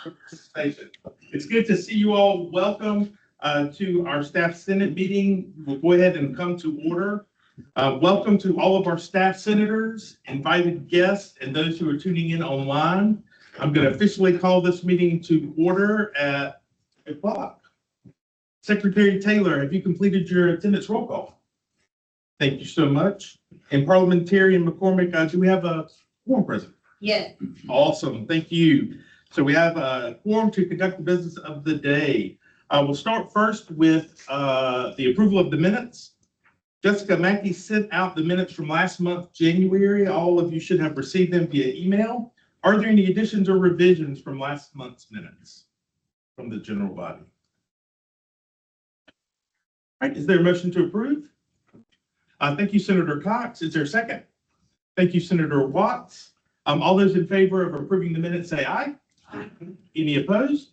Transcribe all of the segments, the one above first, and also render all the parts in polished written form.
participation. It's good to see you all. Welcome to our Staff Senate meeting. We'll go ahead and come to order. Welcome to all of our staff senators, invited guests, and those who are tuning in online. I'm going to officially call this meeting to order at 8 o'clock. Secretary Taylor, have you completed your attendance roll call? Thank you so much. And Parliamentarian McCormick, do we have a quorum present? Yes. Awesome. Thank you. So we have a quorum to conduct the business of the day. We'll start first with the approval of the minutes. Jessica Mackey sent out the minutes from last month, January. All of you should have received them via email. Are there any additions or revisions from last month's minutes from the general body? All right, is there a motion to approve? Thank you, Senator Cox. Is there a second? Thank you, Senator Watts. All those in favor of approving the minutes say aye. Aye. Any opposed?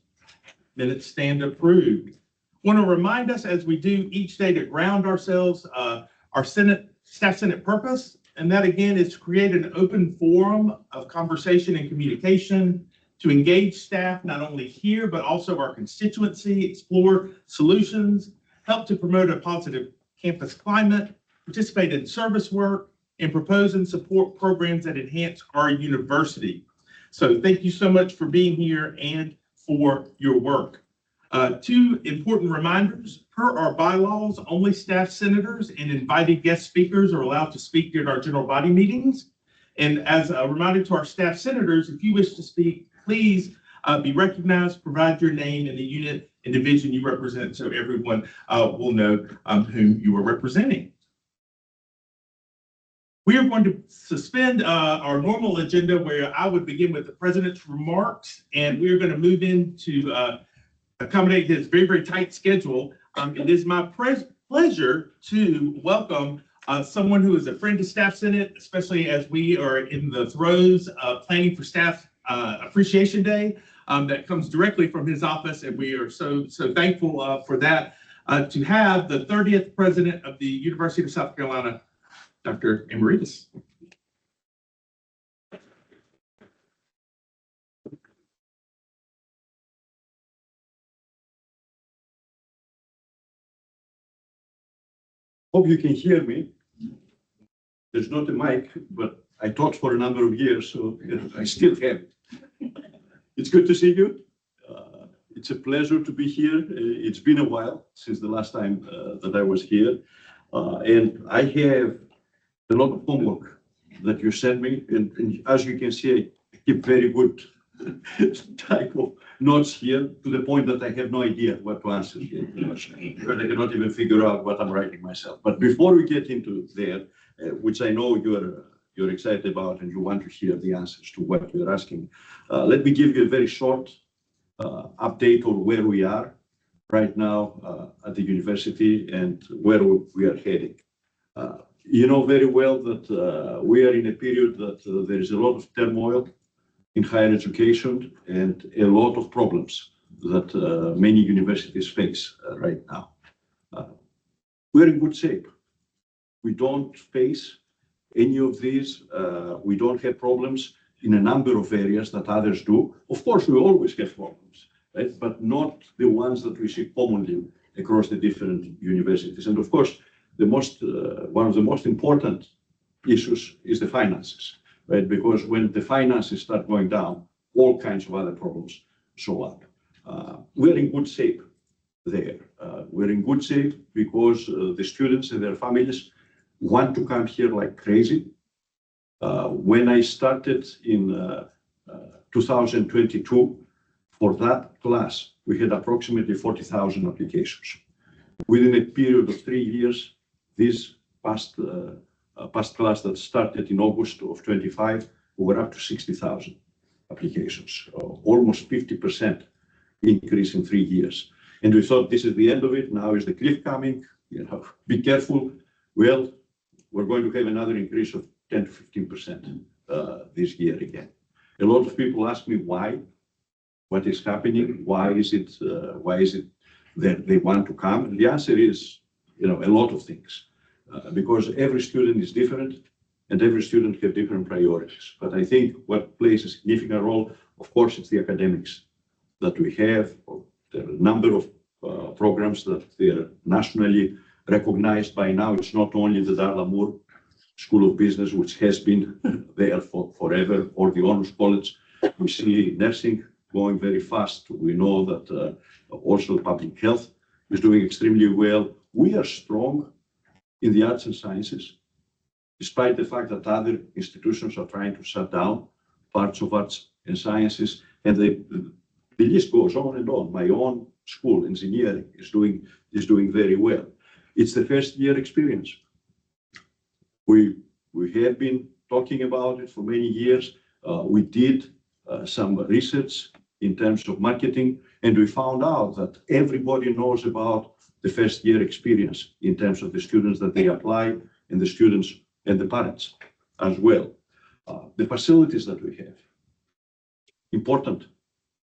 Minutes stand approved. Want to remind us, as we do each day, to ground ourselves, our staff Senate purpose, and that again is to create an open forum of conversation and communication to engage staff not only here but also our constituency, explore solutions, help to promote a positive campus climate, participate in service work, and propose and support programs that enhance our university. So thank you so much for being here and for your work. Two important reminders. Per our bylaws, only staff senators and invited guest speakers are allowed to speak during our general body meetings. And as a reminder to our staff senators, if you wish to speak, please be recognized, provide your name and the unit and division you represent so everyone will know whom you are representing. We are going to suspend our normal agenda where I would begin with the president's remarks, and we are going to move into accommodate his very, very tight schedule. It is my pleasure to welcome someone who is a friend to Staff Senate, especially as we are in the throes of planning for Staff Appreciation Day that comes directly from his office, and we are so thankful for that, to have the 30th president of the University of South Carolina, Dr. Amiridis. Hope you can hear me. There's not a mic, but I taught for a number of years, so I still have. It's good to see you. It's a pleasure to be here. It's been a while since the last time that I was here. And I have a lot of homework that you sent me. And as you can see, I keep very good type of notes here to the point that I have no idea what to answer here. I cannot even figure out what I'm writing myself. But before we get into there, which I know you're excited about and you want to hear the answers to what you're asking, let me give you a very short update on where we are right now at the university and where we are heading. You know very well that we are in a period that there is a lot of turmoil in higher education and a lot of problems that many universities face right now. We're in good shape. We don't face any of these. We don't have problems in a number of areas that others do. Of course, we always have problems, right? But not the ones that we see commonly across the different universities. And of course, one of the most important issues is the finances, right? Because when the finances start going down, all kinds of other problems show up. We're in good shape there. We're in good shape because the students and their families want to come here like crazy. When I started in 2022, for that class, we had approximately 40,000 applications. Within a period of 3 years, this past class that started in August of 25, we were up to 60,000 applications, almost 50% increase in 3 years. And we thought this is the end of it. Now is the cliff coming? You know, be careful. Well, we're going to have another increase of 10 to 15% this year again. A lot of people ask me why, what is happening, why is it that they want to come? And the answer is, you know, a lot of things. Because every student is different and every student have different priorities. But I think what plays a significant role, of course, it's the academics that we have, or the number of programs that they are nationally recognized by now. It's not only the Darla Moore School of Business, which has been there for forever, or the Honors College. We see nursing going very fast. We know that also public health is doing extremely well. We are strong in the arts and sciences, despite the fact that other institutions are trying to shut down parts of arts and sciences, and the list goes on and on. My own school, engineering, is doing very well. It's the first year experience. We have been talking about it for many years. We did some research in terms of marketing, and we found out that everybody knows about the first year experience in terms of the students that they apply, and the students and the parents as well. The facilities that we have, important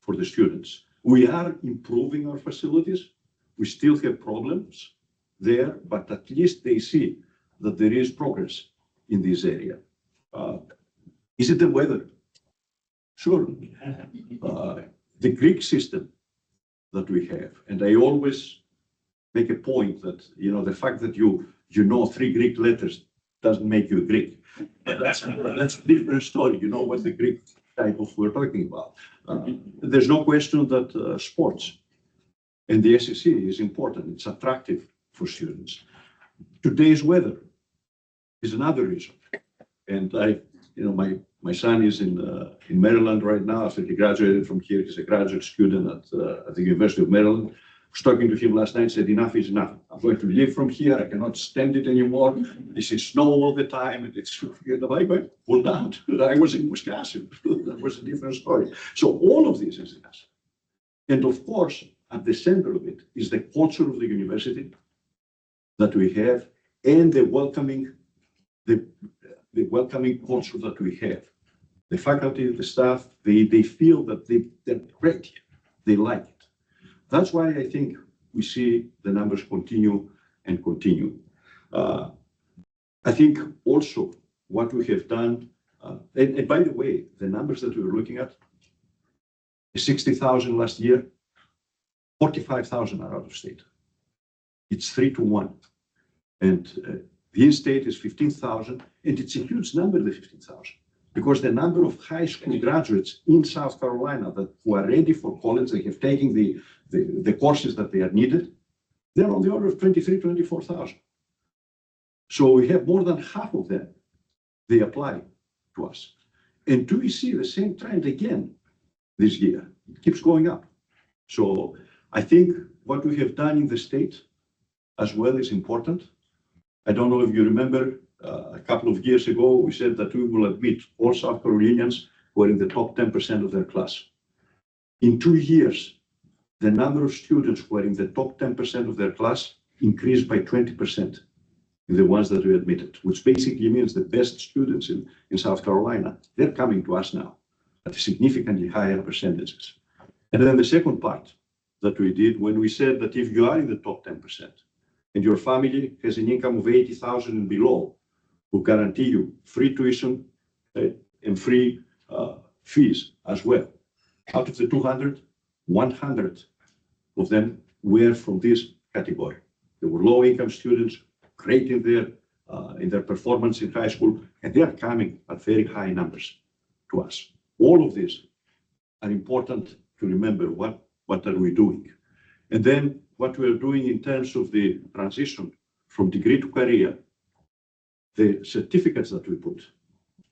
for the students. We are improving our facilities. We still have problems there, but at least they see that there is progress in this area. Is it the weather? Sure. The Greek system that we have, and I always make a point that, you know, the fact that you know 3 Greek letters doesn't make you Greek. That's a different story. You know what the Greek type of we're talking about. There's no question that sports and the SEC is important. It's attractive for students. Today's weather is another reason. And my son is in Maryland right now. After he graduated from here, he's a graduate student at the University of Maryland. I was talking to him last night, said, enough is enough. I'm going to leave from here. I cannot stand it anymore. This is snow all the time. And it's, I went, well, down. I was in Wisconsin. That was a different story. So all of this is us. And of course, at the center of it is the culture of the university that we have, and the welcoming culture that we have. The faculty, the staff, they feel that they're great here. They like it. That's why I think we see the numbers continue and continue. I think also what we have done, and by the way, the numbers that we were looking at, 60,000 last year, 45,000 are out of state. It's 3 to 1. And the in-state is 15,000, and it's a huge number, the 15,000, because the number of high school graduates in South Carolina who are ready for college, they have taken the courses that they are needed, they're on the order of 23, 24,000. So we have more than half of them, they apply to us. And do we see the same trend again this year? It keeps going up. So I think what we have done in the state as well is important. I don't know if you remember, a couple of years ago, we said that we will admit all South Carolinians who are in the top 10% of their class. In 2 years, the number of students who are in the top 10% of their class increased by 20% in the ones that we admitted, which basically means the best students in South Carolina, they're coming to us now at significantly higher percentages. And then the second part that we did when we said that if you are in the top 10% and your family has an income of 80,000 and below, we'll guarantee you free tuition and free fees as well. Out of the 200, 100 of them were from this category. They were low-income students, great in their performance in high school, and they are coming at very high numbers to us. All of these are important to remember. What are we doing? And then what we are doing in terms of the transition from degree to career, the certificates that we put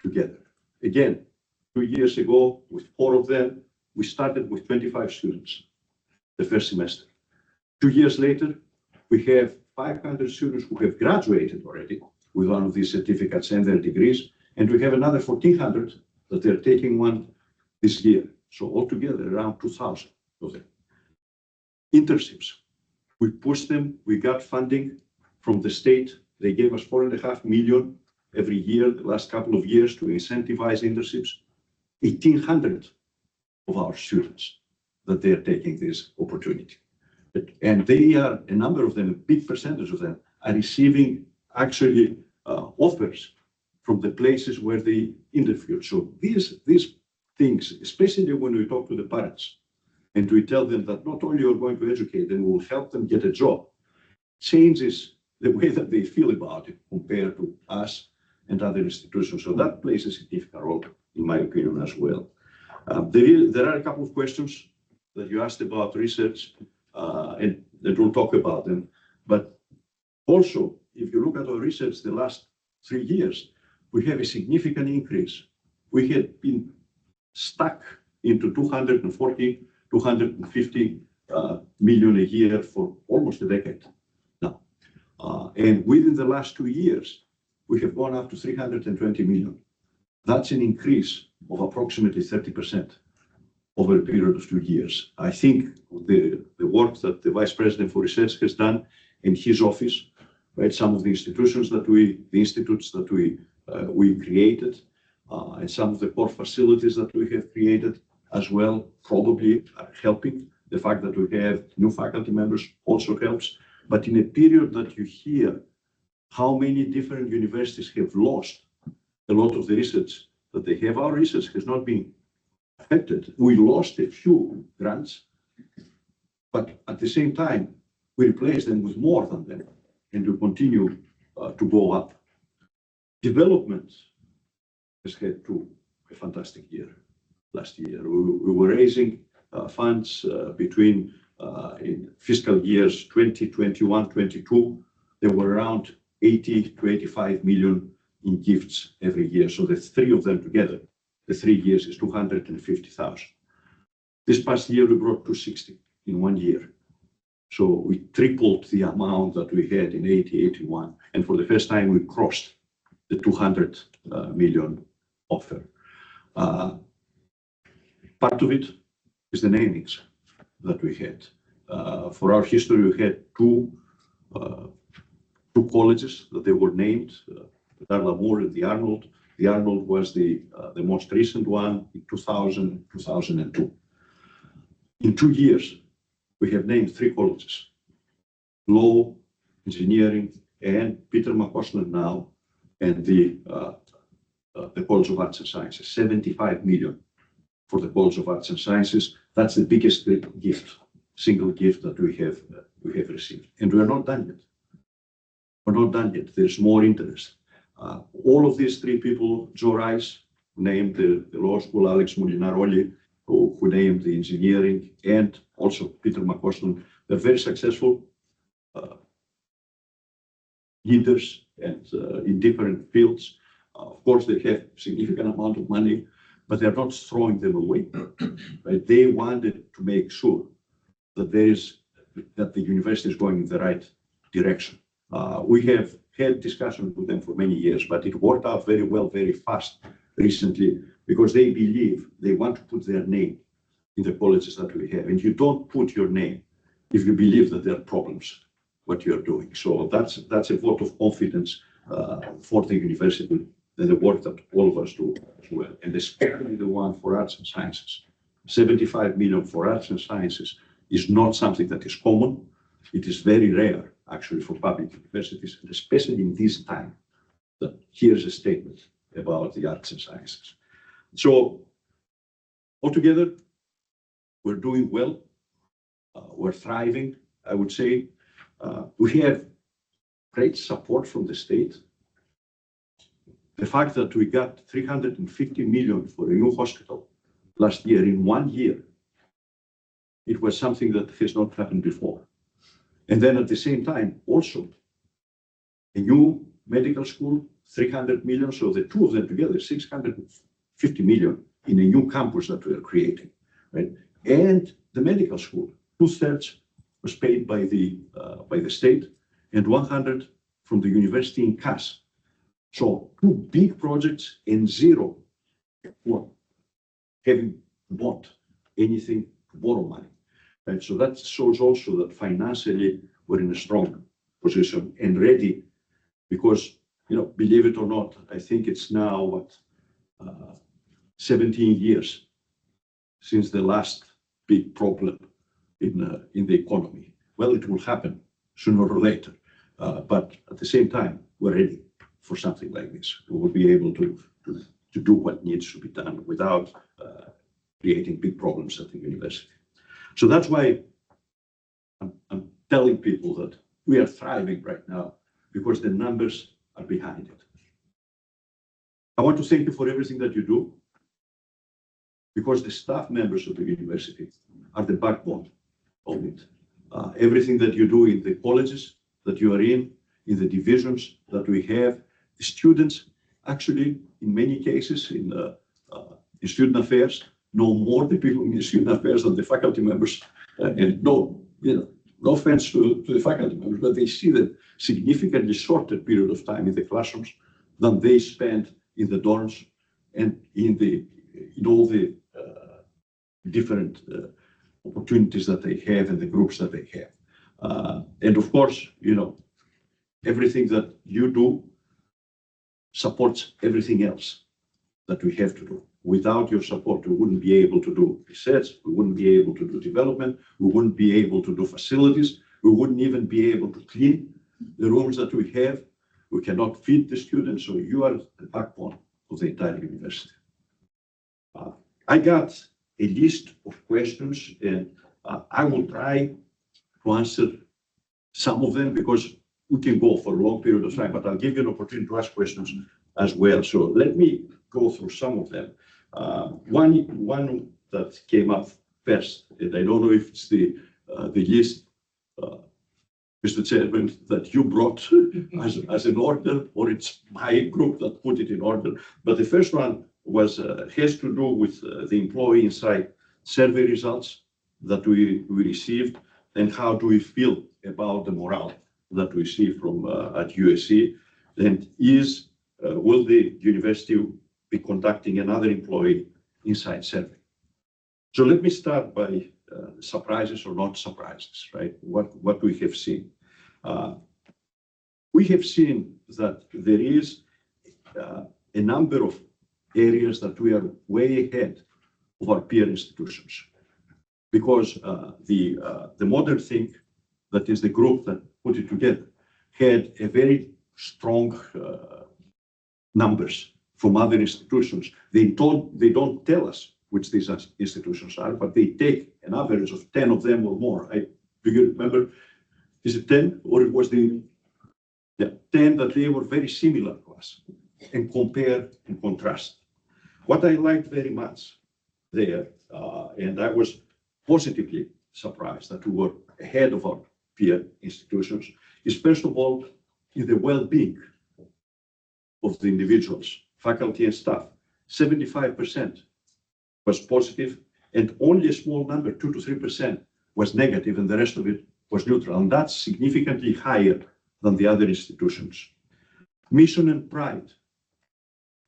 together. Again, 2 years ago, with 4 of them, we started with 25 students the first semester. 2 years later, we have 500 students who have graduated already with one of these certificates and their degrees, and we have another 1,400 that they're taking one this year. So altogether, around 2,000 of them. Internships, we pushed them, we got funding from the state. They gave us $4.5 million every year, the last couple of years, to incentivize internships. 1,800 of our students that they are taking this opportunity. And they are, a number of them, a big percentage of them, are receiving actually offers from the places where they interviewed. So these things, especially when we talk to the parents and we tell them that not only you're going to educate them, we'll help them get a job, changes the way that they feel about it compared to us and other institutions. So that plays a significant role, in my opinion, as well. There are a couple of questions that you asked about research, and we'll talk about them. But also, if you look at our research the last 3 years, we have a significant increase. We had been stuck into 240, 250 million a year for almost a decade now. And within the last 2 years, we have gone up to 320 million. That's an increase of approximately 30% over a period of 2 years. I think the work that the Vice President for Research has done in his office, right, some of the institutions that the institutes that we created, and some of the core facilities that we have created as well, probably are helping. The fact that we have new faculty members also helps. But in a period that you hear how many different universities have lost a lot of the research that they have, our research has not been affected. We lost a few grants, but at the same time, we replaced them with more than them, and we continue to go up. Development has had a fantastic year last year. We were raising funds between in fiscal years 2021, 22, there were around 80 to 85 million in gifts every year. So the three of them together, the 3 years is 250,000. This past year, we brought 260 in 1 year. So we tripled the amount that we had in 80, 81. And for the first time, we crossed the 200 million offer. Part of it is the namings that we had. For our history, we had two colleges that they were named, the Moore and the Arnold. The Arnold was the most recent one in 2000, 2002. In 2 years, we have named 3 colleges: Law, Engineering, and Peter McCormick now, and the College of Arts and Sciences. 75 million for the College of Arts and Sciences. That's the biggest gift, single gift that we have received. And we're not done yet. We're not done yet. There's more interest. All of these 3 people, Joe Rice, who named the law school, Alex Molinaroli, who named the engineering, and also Peter McCormick, they're very successful leaders and in different fields. Of course, they have significant amount of money, but they're not throwing them away. Right? They wanted to make sure that that the university is going in the right direction. We have had discussions with them for many years, but it worked out very well, very fast recently, because they believe they want to put their name in the colleges that we have. And you don't put your name if you believe that there are problems, what you're doing. So that's a vote of confidence for the university and the work that all of us do as well. And especially the one for arts and sciences. 75 million for arts and sciences is not something that is common. It is very rare, actually, for public universities, and especially in this time, that here's a statement about the arts and sciences. So altogether, we're doing well. We're thriving, I would say. We have great support from the state. The fact that we got 350 million for a new hospital last year in 1 year, it was something that has not happened before. And then at the same time, also, a new medical school, 300 million, so the two of them together, 650 million in a new campus that we are creating, right? And the medical school, 2/3 was paid by the state, and 100 from the university in cash. So 2 big projects and 0 for having bought anything to borrow money. Right? So that shows also that financially we're in a strong position and ready, because, believe it or not, I think it's now 17 years since the last big problem in the economy. Well, it will happen sooner or later, but at the same time, we're ready for something like this. We will be able to do what needs to be done without creating big problems at the university. So that's why I'm telling people that we are thriving right now because the numbers are behind it. I want to thank you for everything that you do, because the staff members of the university are the backbone of it. Everything that you do in the colleges that you are in the divisions that we have, the students actually, in many cases, in student affairs, know more the people in student affairs than the faculty members. And no offense to the faculty members, but they see the significantly shorter period of time in the classrooms than they spend in the dorms and in all the different opportunities that they have and the groups that they have. And of course, everything that you do supports everything else that we have to do. Without your support, we wouldn't be able to do research, we wouldn't be able to do development, we wouldn't be able to do facilities, we wouldn't even be able to clean the rooms that we have. We cannot feed the students, so you are the backbone of the entire university. I got a list of questions, and I will try to answer some of them because we can go for a long period of time, but I'll give you an opportunity to ask questions as well. So let me go through some of them. One that came up first, and I don't know if it's the list, Mr. Chairman, that you brought as an order, or it's my group that put it in order. But the first one has to do with the employee insight survey results that we received, and how do we feel about the morale that we see from at USC, and will the university be conducting another employee insight survey? So let me start by surprises or not surprises, right? What we have seen. We have seen that there is a number of areas that we are way ahead of our peer institutions, because the modern think, that is the group that put it together, had a very strong numbers from other institutions. They don't tell us which these institutions are, but they take an average of 10 of them or more. Do you remember? Is it 10, or it was 10 that they were very similar to us, and compare and contrast. What I liked very much there, and I was positively surprised that we were ahead of our peer institutions, is first of all in the well-being of the individuals, faculty and staff. 75% was positive, and only a small number, 2 to 3%, was negative, and the rest of it was neutral. And that's significantly higher than the other institutions. Mission and pride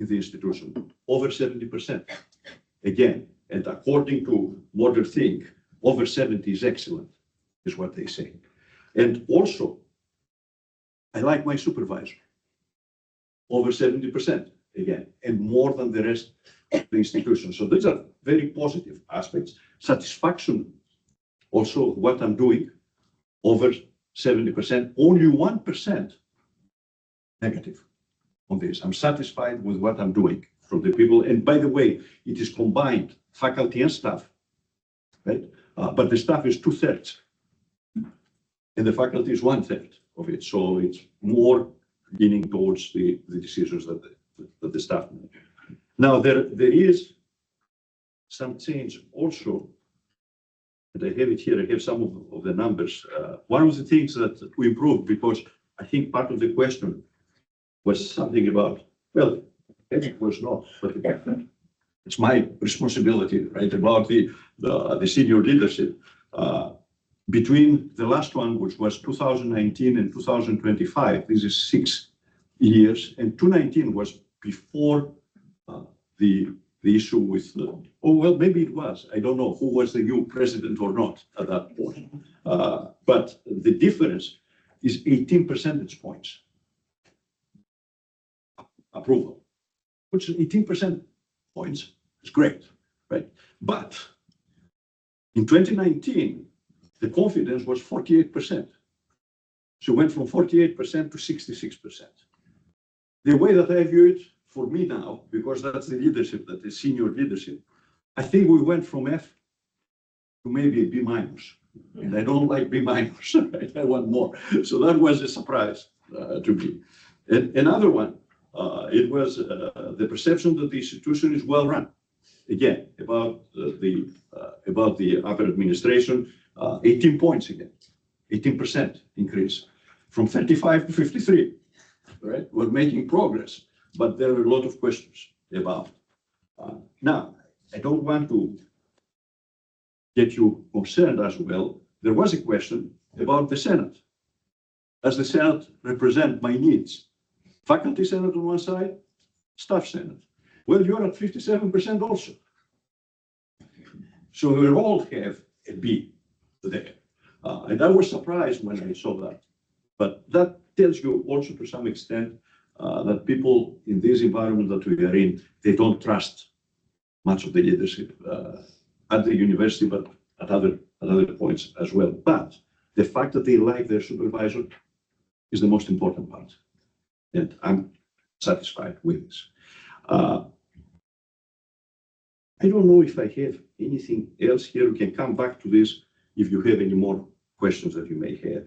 in the institution, over 70%. Again, and according to Modern Think, over 70 is excellent, is what they say. And also, I like my supervisor, over 70%, again, and more than the rest of the institution. So these are very positive aspects. Satisfaction, also what I'm doing, over 70%, only 1% negative on this. I'm satisfied with what I'm doing from the people. And by the way, it is combined, faculty and staff, right? But the staff is 2/3, and the faculty is 1/3 of it. So it's more leaning towards the decisions that the staff make. Now, there is some change also, and I have it here, I have some of the numbers. One of the things that we improved, because I think part of the question was something about, well, it was not, but it's my responsibility, right, about the senior leadership. Between the last one, which was 2019 and 2025, this is 6 years, and 2019 was before the issue with, maybe it was, I don't know who was the new president or not at that point. But the difference is 18 percentage points approval, which is 18% points is great, right? But in 2019, the confidence was 48%. So it went from 48% to 66%. The way that I view it, for me now, because that's the leadership, that is senior leadership, I think we went from F to maybe a B minus. And I don't like B minus, right? I want more. So that was a surprise to me. And another one, it was the perception that the institution is well run. Again, about the upper administration, 18 points again, 18% increase from 35 to 53, right? We're making progress, but there are a lot of questions about. Now, I don't want to get you concerned as well. There was a question about the Senate. Does the Senate represent my needs? Faculty Senate on one side, staff Senate. Well, you're at 57% also. So we all have a B there. And I was surprised when I saw that. But that tells you also to some extent that people in this environment that we are in, they don't trust much of the leadership at the university, but at other points as well. But the fact that they like their supervisor is the most important part. And I'm satisfied with this. I don't know if I have anything else here. We can come back to this if you have any more questions that you may have.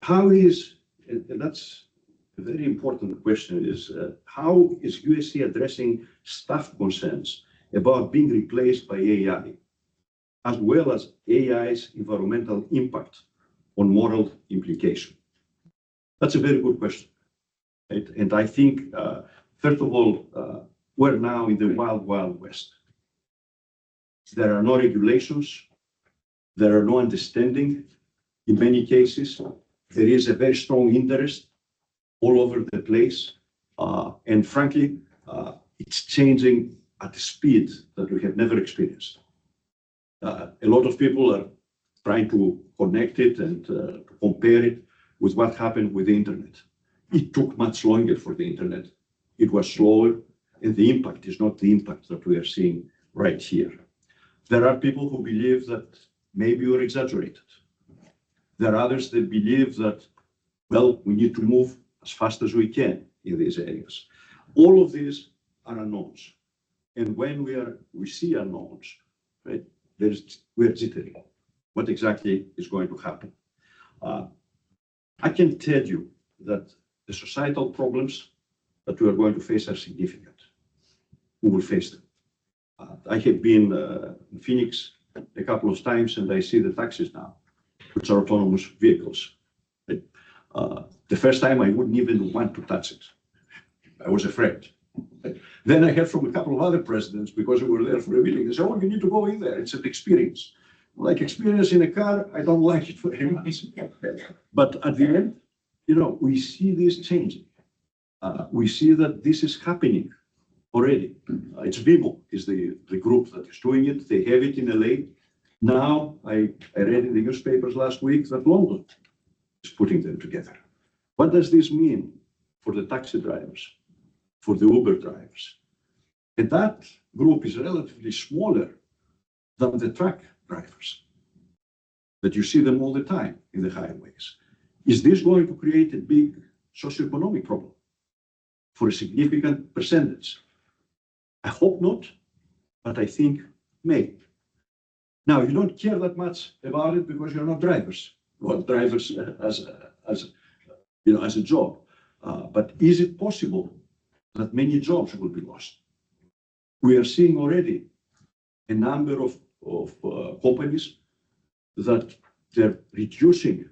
How is, and that's a very important question, is how is USC addressing staff concerns about being replaced by AI, as well as AI's environmental impact on moral implication? That's a very good question. Right? And I think, first of all, we're now in the wild, wild west. There are no regulations. There are no understanding. In many cases, there is a very strong interest all over the place. And frankly, it's changing at a speed that we have never experienced. A lot of people are trying to connect it and compare it with what happened with the internet. It took much longer for the internet. It was slower, and the impact is not the impact that we are seeing right here. There are people who believe that maybe we're exaggerated. There are others that believe that, well, we need to move as fast as we can in these areas. All of these are unknowns. And when we see unknowns, right, we're jittery. What exactly is going to happen? I can tell you that the societal problems that we are going to face are significant. We will face them. I have been in Phoenix a couple of times, and I see the taxis now, which are autonomous vehicles. Right? The first time I wouldn't even want to touch it. I was afraid. Right? Then I heard from a couple of other presidents, because we were there for a meeting, they said, oh, you need to go in there. It's an experience. Like experience in a car, I don't like it very much. But at the end, we see this changing. We see that this is happening already. It's BIMO is the group that is doing it. They have it in LA. Now, I read in the newspapers last week that London is putting them together. What does this mean for the taxi drivers, for the Uber drivers? And that group is relatively smaller than the truck drivers, that you see them all the time in the highways. Is this going to create a big socioeconomic problem for a significant percentage? I hope not, but I think may. Now, you don't care that much about it because you're not drivers. Well, drivers as a job. But is it possible that many jobs will be lost? We are seeing already a number of companies that they're reducing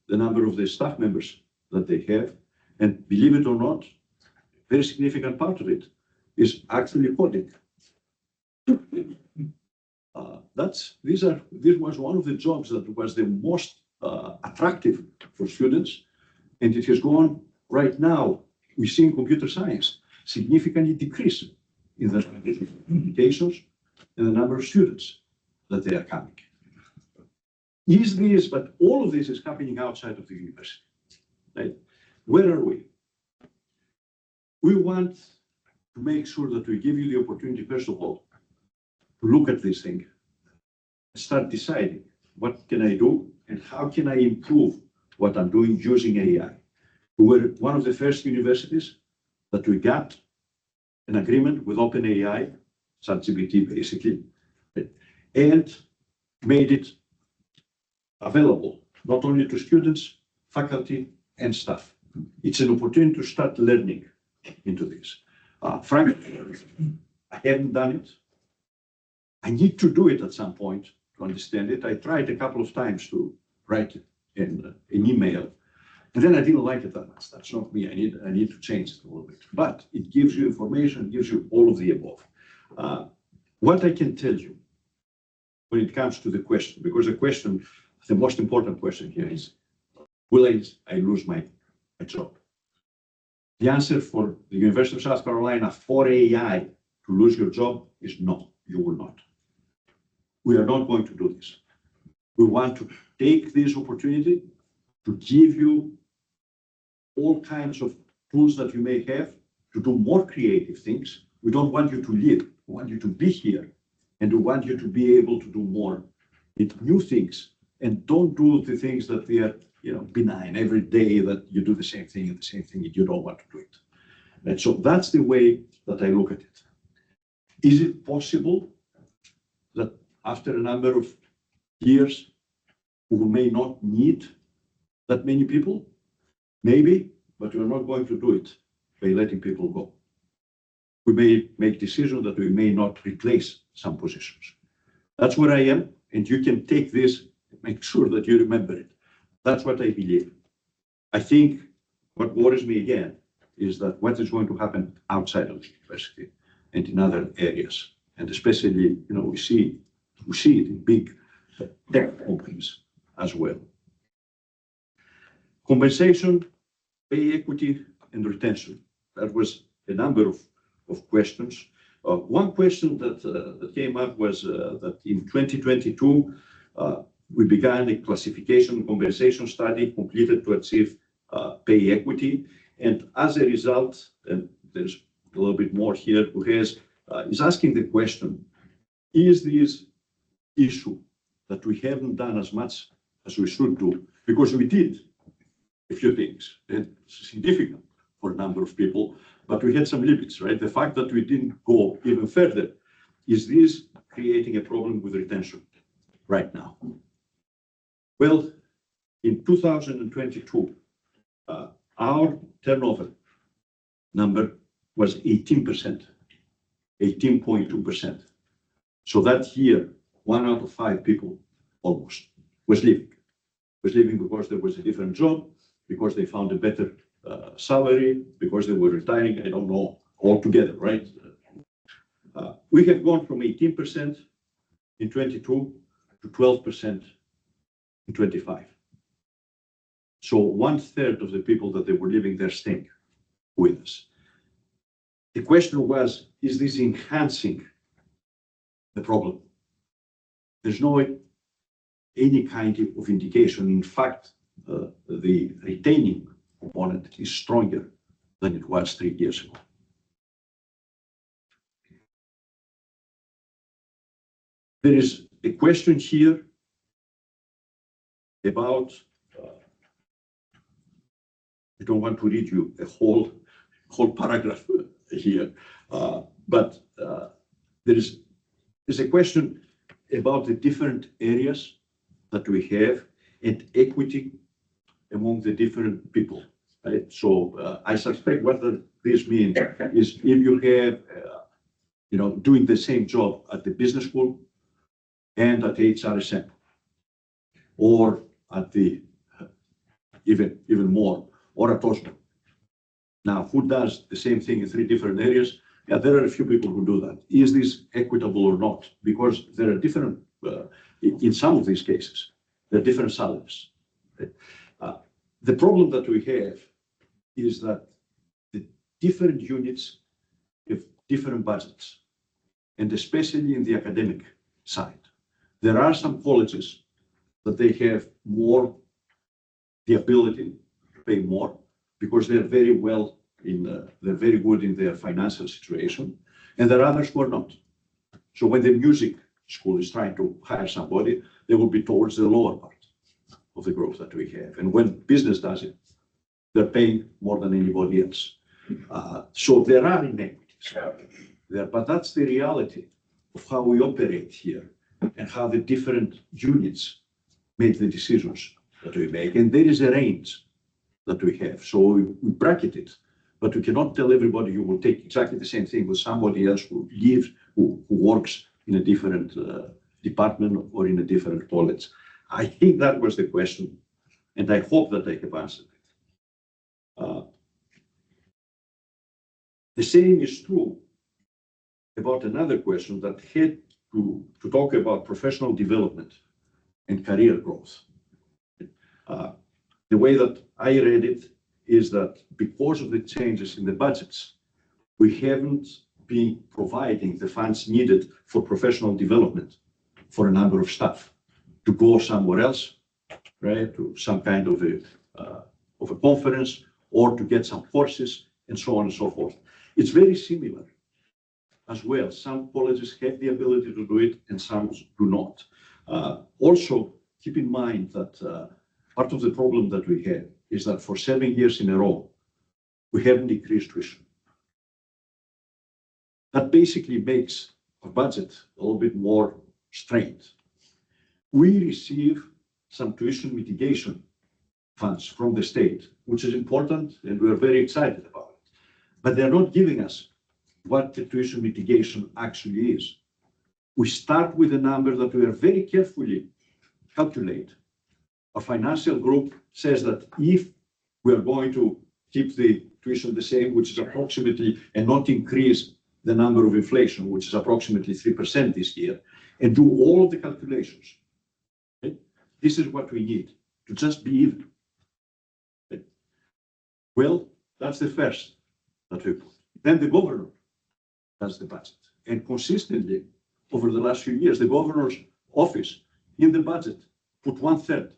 the number of the staff members that they have. And believe it or not, a very significant part of it is actually coding. This was one of the jobs that was the most attractive for students, and it has gone right now. We're seeing computer science significantly decrease in the applications and the number of students that they are coming. But all of this is happening outside of the university. Right? Where are we? We want to make sure that we give you the opportunity, first of all, to look at this thing, start deciding what can I do and how can I improve what I'm doing using AI. We were one of the first universities that we got an agreement with OpenAI ChatGPT basically, and made it available not only to students, faculty, and staff. It's an opportunity to start learning into this. Frankly, I haven't done it. I need to do it at some point to understand it. I tried a couple of times to write an email, and then I didn't like it that much. That's not me. I need to change it a little bit. But it gives you information, it gives you all of the above. What I can tell you when it comes to the question, because the most important question here is, will I lose my job? The answer for the University of South Carolina for AI to lose your job is no, you will not. We are not going to do this. We want to take this opportunity to give you all kinds of tools that you may have to do more creative things. We don't want you to leave. We want you to be here, and we want you to be able to do more new things, and don't do the things that they are benign every day, that you do the same thing and the same thing and you don't want to do it. And so that's the way that I look at it. Is it possible that after a number of years we may not need that many people? Maybe, but we're not going to do it by letting people go. We may make decisions that we may not replace some positions. That's where I am, and you can take this, make sure that you remember it. That's what I believe. I think what worries me again is that what is going to happen outside of the university and in other areas, and especially, we see it in big tech companies as well. Compensation, pay equity, and retention. That was a number of questions. One question that came up was that in 2022, we began a classification compensation study completed to achieve pay equity. And as a result, and there's a little bit more here, who is asking the question, is this issue that we haven't done as much as we should do? Because we did a few things, and significant for a number of people, but we had some limits, right? The fact that we didn't go even further, is this creating a problem with retention right now? Well, in 2022, our turnover number was 18%, 18.2%. So that year, 1 out of 5 people almost was leaving because there was a different job, because they found a better salary, because they were retiring, I don't know, altogether, right? We have gone from 18% in 22 to 12% in 25. So 1/3 of the people that they were leaving, they're staying with us. The question was, is this enhancing the problem? There's no any kind of indication. In fact, the retaining component is stronger than it was 3 years ago. There is a question here about, I don't want to read you a whole paragraph here, but there's a question about the different areas that we have and equity among the different people, right? So I suspect what this means is if you have, doing the same job at the business school and at HRSM, or at the even more, or at Oslo. Now, who does the same thing in 3 different areas? Yeah, there are a few people who do that. Is this equitable or not? Because there are different, in some of these cases, there are different salaries. The problem that we have is that the different units have different budgets, and especially in the academic side. There are some colleges that they have more the ability to pay more because they're very well they're very good in their financial situation, and there are others who are not. So when the music school is trying to hire somebody, they will be towards the lower part of the growth that we have. And when business does it, they're paying more than anybody else. So there are inequities. there, but that's the reality of how we operate here and how the different units make the decisions that we make. And there is a range that we have. So we bracket it, but we cannot tell everybody you will take exactly the same thing with somebody else who lives, who works in a different department or in a different college. I think that was the question, and I hope that I have answered it. The same is true about another question that had to talk about professional development and career growth. The way that I read it is that because of the changes in the budgets, we haven't been providing the funds needed for professional development for a number of staff to go somewhere else, right, to some kind of a conference or to get some courses and so on and so forth. It's very similar as well. Some colleges have the ability to do it and some do not. Also, keep in mind that part of the problem that we have is that for 7 years in a row, we haven't increased tuition. That basically makes our budget a little bit more strained. We receive some tuition mitigation funds from the state, which is important, and we're very excited about it. But they're not giving us what the tuition mitigation actually is. We start with a number that we are very carefully calculate. A financial group says that if we are going to keep the tuition the same, which is approximately, and not increase the number of inflation, which is approximately 3% this year, and do all of the calculations, okay? This is what we need to just be even. Okay? Well, that's the first that we put. Then the governor does the budget. And consistently, over the last few years, the governor's office in the budget put 1/3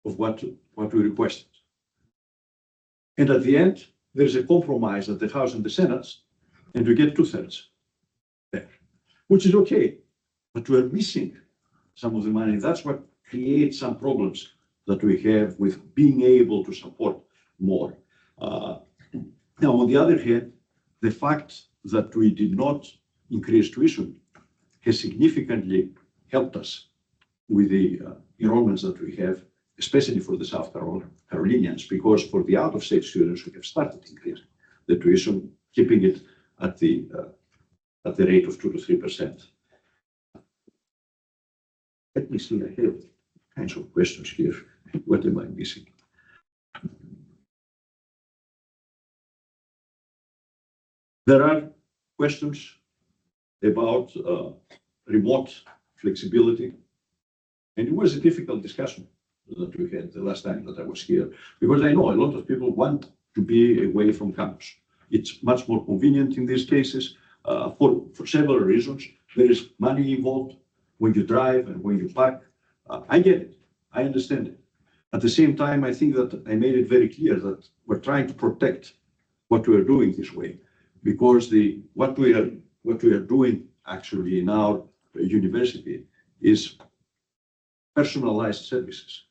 of what we requested. And at the end, there's a compromise at the House and the Senate, and we get 2/3 there, which is okay, but we're missing some of the money. That's what creates some problems that we have with being able to support more. Now, on the other hand, the fact that we did not increase tuition has significantly helped us with the enrollments that we have, especially for the South Carolinians, because for the out-of-state students, we have started increasing the tuition, keeping it at the rate of 2 to 3%. Let me see, I have kinds of questions here. What am I missing? There are questions about remote flexibility, and it was a difficult discussion that we had the last time that I was here, because I know a lot of people want to be away from campus. It's much more convenient in these cases for several reasons. There is money involved when you drive and when you park. I get it. I understand it. At the same time, I think that I made it very clear that we're trying to protect what we are doing this way, because what we are doing actually in our university is personalized services.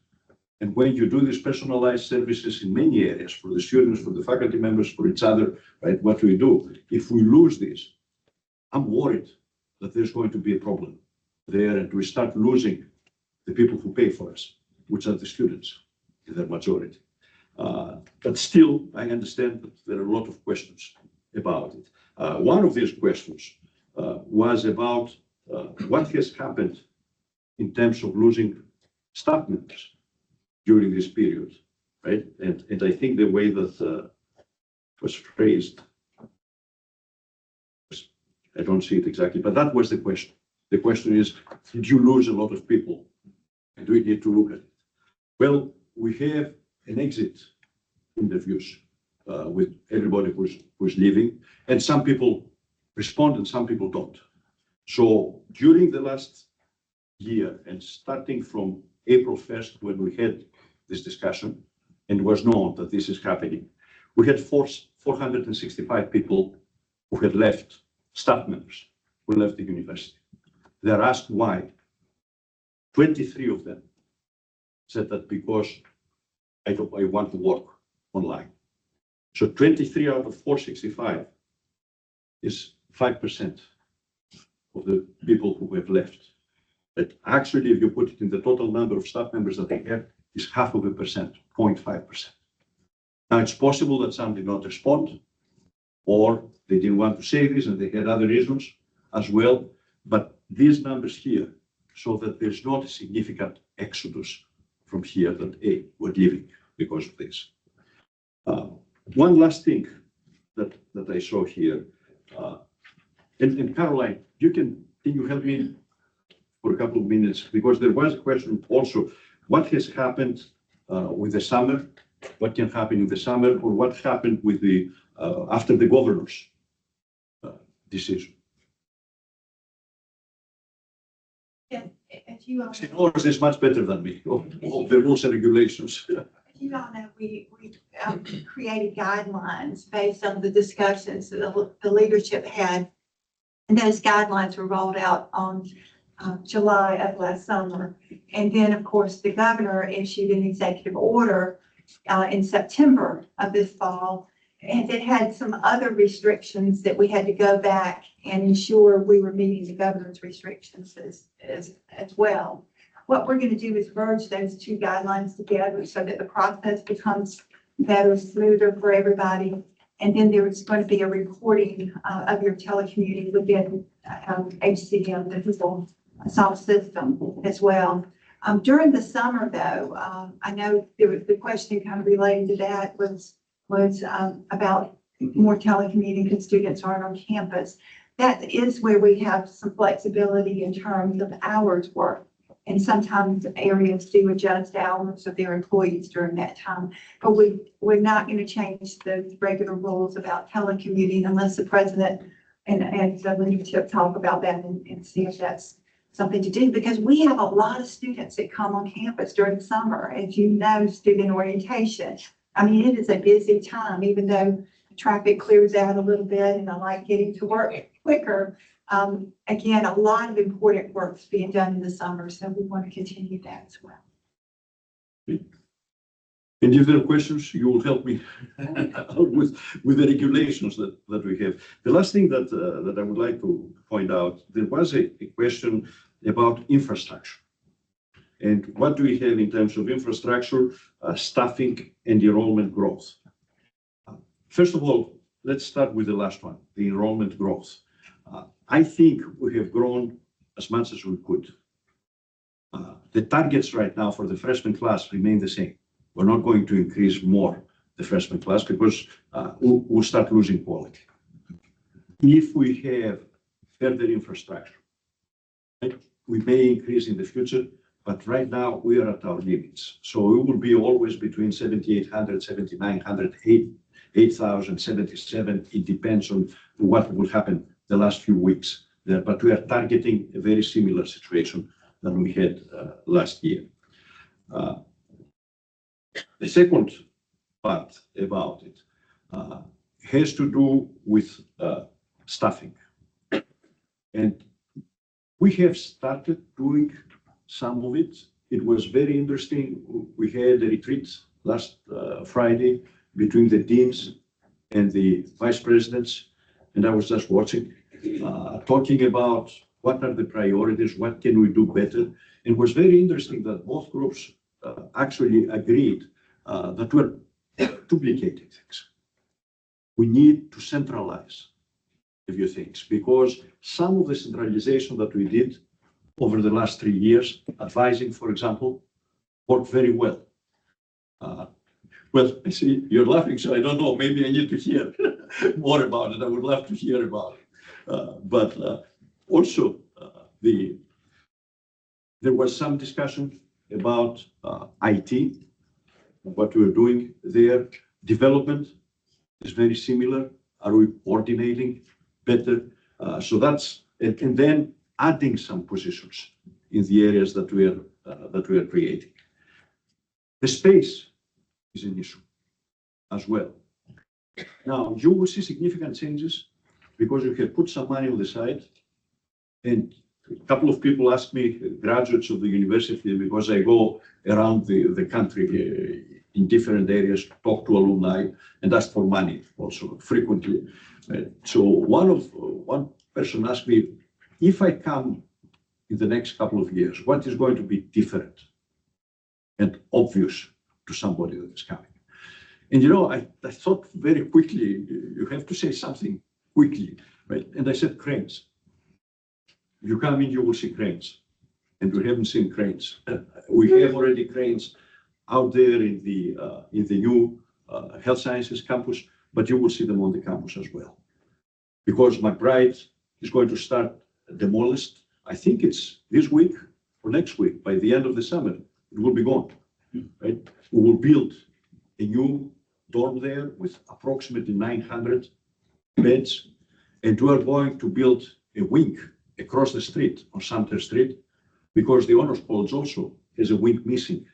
And when you do these personalized services in many areas, for the students, for the faculty members, for each other, right, what we do, if we lose this, I'm worried that there's going to be a problem there, and we start losing the people who pay for us, which are the students in their majority. But still, I understand that there are a lot of questions about it. One of these questions was about what has happened in terms of losing staff members during this period, right? And I think the way that was phrased, I don't see it exactly, but that was the question. The question is, did you lose a lot of people? And do we need to look at it? Well, we have an exit interviews with everybody who's leaving, and some people respond and some people don't. So during the last year, and starting from April 1st, when we had this discussion and was known that this is happening, we had 465 people who had left, staff members who left the university. They're asked why. 23 of them said that because I want to work online. So 23 out of 465 is 5% of the people who have left. But actually, if you put it in the total number of staff members that they have, is 0.5%, 0.5%. Now, it's possible that some did not respond, or they didn't want to say this and they had other reasons as well. But these numbers here show that there's not a significant exodus from here that we're leaving because of this. One last thing that I saw here, and Caroline, can you help me for a couple of minutes? Because there was a question also, what has happened with the summer? What can happen in the summer, or what happened with the after the governor's decision? Yes, as you all She know, knows this much better than me, of the rules and regulations. as you all know, we created guidelines based on the discussions that the leadership had. And those guidelines were rolled out on July of last summer. And then, of course, the governor issued an executive order in September of this fall. And it had some other restrictions that we had to go back and ensure we were meeting the governor's restrictions as well. What we're going to do is merge those two guidelines together so that the process becomes better, smoother for everybody. And then there is going to be a recording of your telecommuting within HCM, the People Soft System as well. During the summer, though, I know the question kind of related to that was about more telecommuting because students aren't on campus. That is where we have some flexibility in terms of hours worked. And sometimes areas do adjust hours of their employees during that time. But we're not going to change the regular rules about telecommuting unless the president and the leadership talk about that and see if that's something to do. Because we have a lot of students that come on campus during the summer. As you know, student orientation. I mean, it is a busy time, even though traffic clears out a little bit and I like getting to work quicker. Again, a lot of important work's being done in the summer, so we want to continue that as well. And if there are questions, you will help me out with the regulations that we have. The last thing that I would like to point out, there was a question about infrastructure. And what do we have in terms of infrastructure, staffing, and enrollment growth? First of all, let's start with the last one, the enrollment growth. I think we have grown as much as we could. The targets right now for the freshman class remain the same. We're not going to increase more the freshman class because we'll start losing quality. If we have further infrastructure, right, we may increase in the future, but right now we are at our limits. So we will be always between 7,800, 7,900, 8,000, 77. It depends on what will happen the last few weeks there, but we are targeting a very similar situation than we had last year. The second part about it has to do with staffing. And we have started doing some of it. It was very interesting. We had a retreat last Friday between the deans and the vice presidents, and I was just watching, talking about what are the priorities, what can we do better. And it was very interesting that both groups actually agreed that we're duplicating things. We need to centralize a few things because some of the centralization that we did over the last 3 years, advising, for example, worked very well. Well, I see you're laughing, so I don't know, maybe I need to hear more about it. I would love to hear about it. But also, there was some discussion about IT, what we're doing there. Development is very similar. Are we coordinating better? So that's, and then adding some positions in the areas that we are creating. The space is an issue as well. Now, you will see significant changes because you have put some money on the side. And a couple of people ask me, graduates of the university, because I go around the country in different areas to talk to alumni and ask for money also frequently. Right? So one person asked me, if I come in the next couple of years, what is going to be different and obvious to somebody that is coming? And I thought very quickly, you have to say something quickly, right? And I said cranes. You come in, you will see cranes. And we haven't seen cranes. We have already cranes out there in the new health sciences campus, but you will see them on the campus as well. Because McBride is going to start demolished. I think it's this week or next week. By the end of the summer, it will be gone. Right? We will build a new dorm there with approximately 900 beds, and we are going to build a wing across the street on Sumter Street, because the honors college also has a wing missing.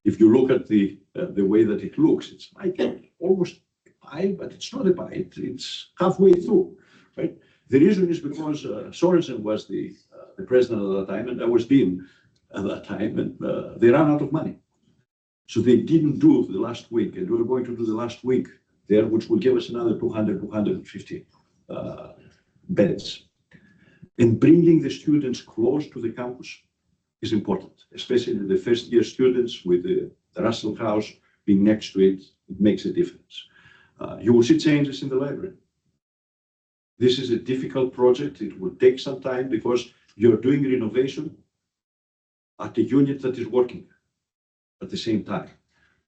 If you look at the way that it looks, it's like almost a pie, but it's not a pie. It's halfway through, right? The reason is because Sorensen was the president at that time, and I was dean at that time, and they ran out of money. So they didn't do the last week, and we were going to do the last week there, which will give us another 200, 250 beds. And bringing the students close to the campus is important, especially the first year students with the Russell House being next to it. It makes a difference. You will see changes in the library. This is a difficult project. It will take some time because you're doing renovation at a unit that is working at the same time.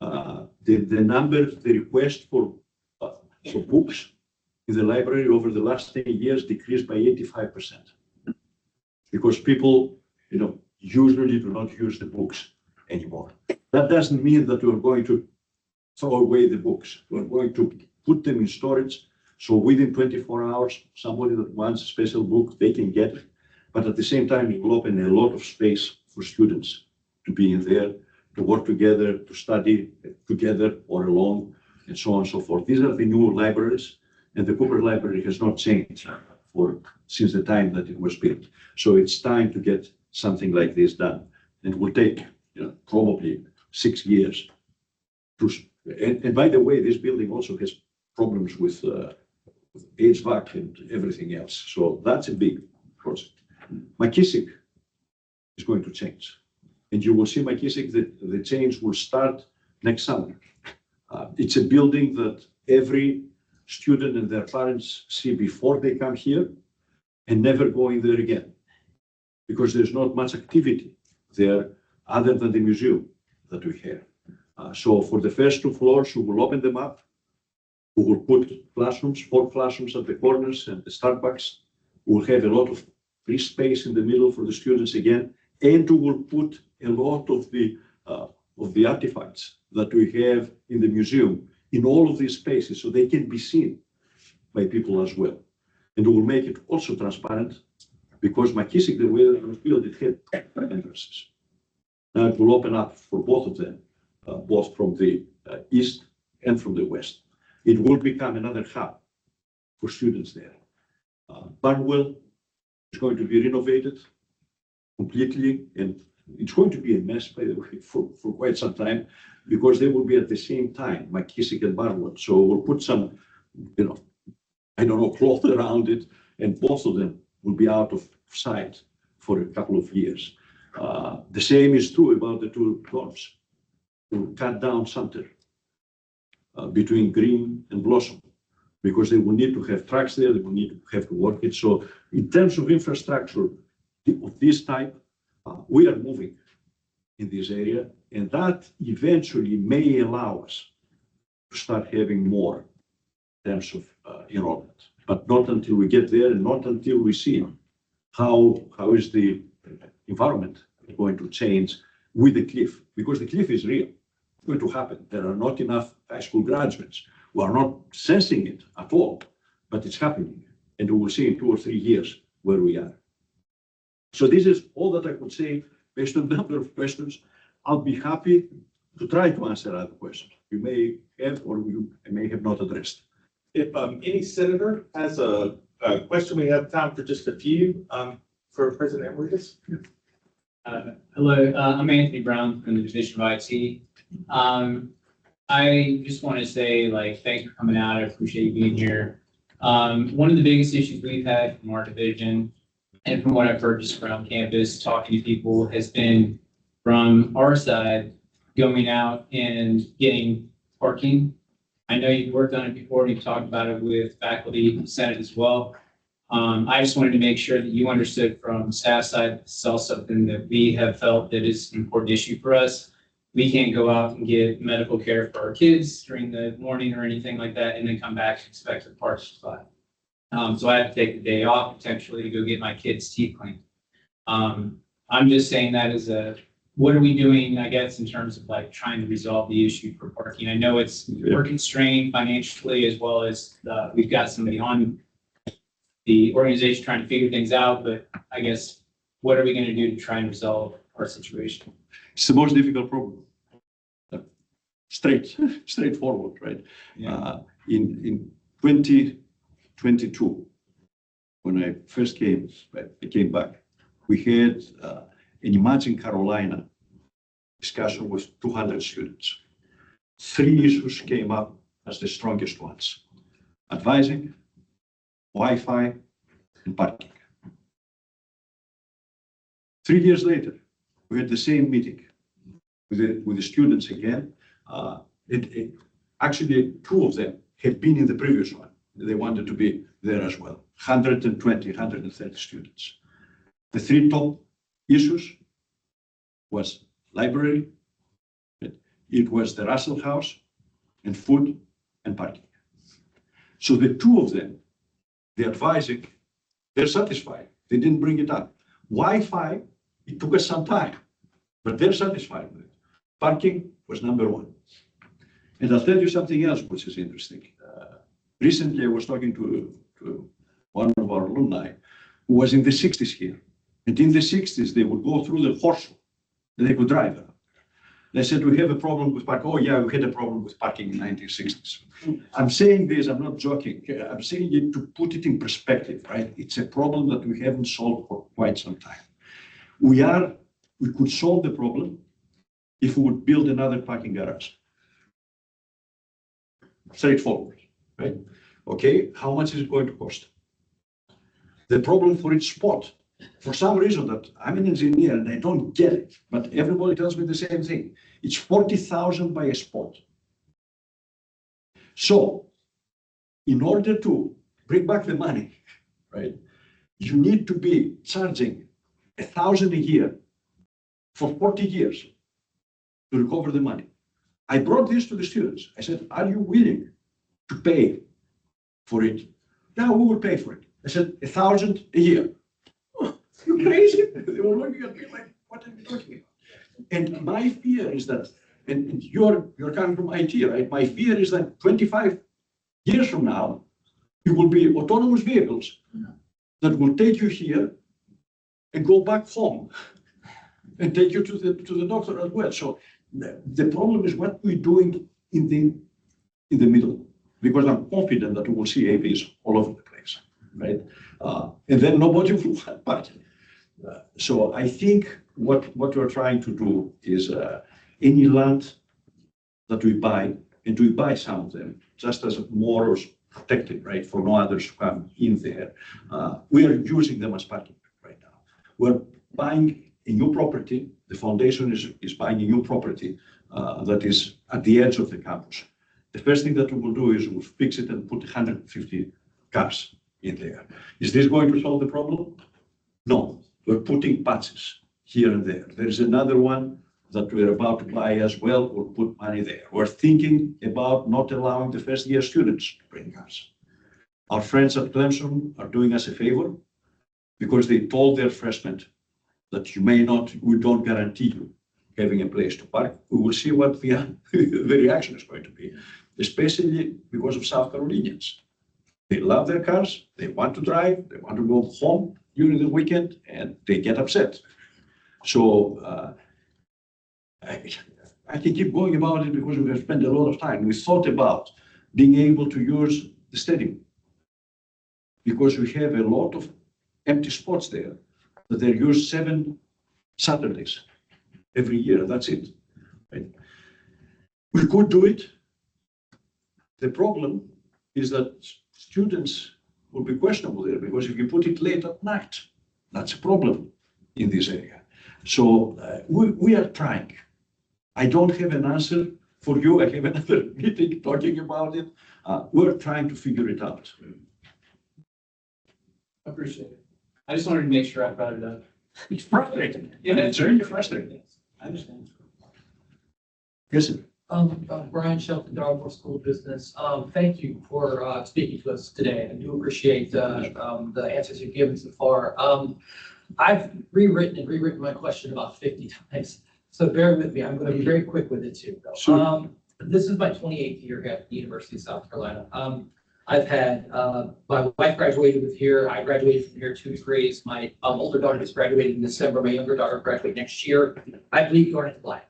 The request for books in the library over the last 10 years decreased by 85%. Because people, usually do not use the books anymore. That doesn't mean that we're going to throw away the books. We're going to put them in storage. So within 24 hours, somebody that wants a special book, they can get it. But at the same time, it will open a lot of space for students to be in there, to work together, to study together or alone, and so on and so forth. These are the new libraries, and the Cooper Library has not changed since the time that it was built. So it's time to get something like this done. It will take probably 6 years. And by the way, this building also has problems with HVAC and everything else. So that's a big project. McKissick is going to change. And you will see McKissick, the change will start next summer. It's a building that every student and their parents see before they come here and never go in there again, because there's not much activity there other than the museum that we have. So for the first 2 floors, we will open them up. We will put classrooms, 4 classrooms at the corners and the Starbucks. We'll have a lot of free space in the middle for the students again, and we will put a lot of the artifacts that we have in the museum in all of these spaces so they can be seen by people as well. And we will make it also transparent, because McKissick, the way that it was built, it had entrances. Now it will open up for both of them, both from the east and from the west. It will become another hub for students there. Barnwell is going to be renovated completely, and it's going to be a mess, by the way, for quite some time, because they will be at the same time, McKissick and Barnwell. So we'll put some, cloth around it, and both of them will be out of sight for a couple of years. The same is true about the 2 dorms. We'll cut down Sumter between Green and Blossom, because they will need to have trucks there, they will need to have to work it. So in terms of infrastructure of this type, we are moving in this area, and that eventually may allow us to start having more in terms of enrollment, but not until we get there, and not until we see how is the environment going to change with the cliff, because the cliff is real. It's going to happen. There are not enough high school graduates who are not sensing it at all, but it's happening, and we will see in 2 or 3 years where we are. So this is all that I could say based on the number of questions. I'll be happy to try to answer other questions you may have or you may have not addressed. If any senator has a question, we have time for just a few for President Amiridis. Hello, I'm Anthony Brown from the Division of IT. I just want to say, thanks for coming out. I appreciate you being here. One of the biggest issues we've had from our division and from what I've heard just around campus, talking to people, has been from our side, going out and getting parking. I know you've worked on it before, and you've talked about it with faculty, senate as well. I just wanted to make sure that you understood from staff side, this is also something that we have felt that is an important issue for us. We can't go out and get medical care for our kids during the morning or anything like that, and then come back and expect a park spot. So I have to take the day off potentially to go get my kids' teeth cleaned. I'm just saying that as what are we doing, I guess, in terms of like trying to resolve the issue for parking? I know we're constrained financially, as well as we've got somebody on the organization trying to figure things out, but I guess, what are we going to do to try and resolve our situation? It's the most difficult problem. Straightforward, right? Yeah. In 2022, when I first came back, we had an Imagine Carolina discussion with 200 students. 3 issues came up as the strongest ones: advising, Wi-Fi, and parking. 3 years later, we had the same meeting with the students again. Actually, 2 of them had been in the previous one. They wanted to be there as well. 120, 130 students. The 3 top issues was library, it was the Russell House, and food and parking. So the 2 of them, the advising, they're satisfied. They didn't bring it up. Wi-Fi, it took us some time, but they're satisfied with it. Parking was number 1. And I'll tell you something else which is interesting. Recently, I was talking to one of our alumni who was in the 60s here. And in the 60s, they would go through the horseshoe and they could drive around. They said, we have a problem with parking. Oh yeah, we had a problem with parking in the 1960s. I'm saying this, I'm not joking. I'm saying it to put it in perspective, right? It's a problem that we haven't solved for quite some time. We could solve the problem if we would build another parking garage. Straightforward, right? Okay, how much is it going to cost? The problem for each spot, for some reason that I'm an engineer and I don't get it, but everybody tells me the same thing. It's 40,000 by a spot. So in order to bring back the money, right, you need to be charging 1,000 a year for 40 years to recover the money. I brought this to the students. I said, are you willing to pay for it? Yeah, we will pay for it. I said, 1,000 a year. Oh, you're crazy. They were looking at me like, what are you talking about? And my fear is that, and you're coming from IT, right? My fear is that 25 years from now, it will be autonomous vehicles that will take you here and go back home and take you to the doctor as well. So the problem is what we're doing in the middle, because I'm confident that we will see AVs all over the place, right? And then nobody will want parking. So I think what we're trying to do is any land that we buy, and we buy some of them just as more protected, right, for no others to come in there. We are using them as parking right now. We're buying a new property. The foundation is buying a new property that is at the edge of the campus. The first thing that we will do is we'll fix it and put 150 cars in there. Is this going to solve the problem? No, we're putting patches here and there. There's another one that we're about to buy as well. We'll put money there. We're thinking about not allowing the first year students to bring cars. Our friends at Clemson are doing us a favor because they told their freshmen that you may not, we don't guarantee you having a place to park. We will see what the reaction is going to be, especially because of South Carolinians. They love their cars, they want to drive, they want to go home during the weekend, and they get upset. So I can keep going about it because we have spent a lot of time. We thought about being able to use the stadium because we have a lot of empty spots there that they're used 7 Saturdays every year. That's it. Right? We could do it. The problem is that students will be questionable there, because if you put it late at night, that's a problem in this area. So we are trying. I don't have an answer for you. I have another meeting talking about it. We're trying to figure it out. Appreciate it. I just wanted to make sure I brought it up. It's frustrating. Yeah, It's very frustrating. I understand. Yes, sir. Brian Shelton, Dartmouth School of Business. Thank you for speaking to us today. I do appreciate the answers you've given so far. I've rewritten my question about 50 times, so bear with me. I'm going to be very quick with it too. Sure. This is my 28th year at the University of South Carolina. I've had my wife graduated with here. I graduated from here 2 degrees. My older daughter just graduated in December. My younger daughter graduates next year. I believe going into life.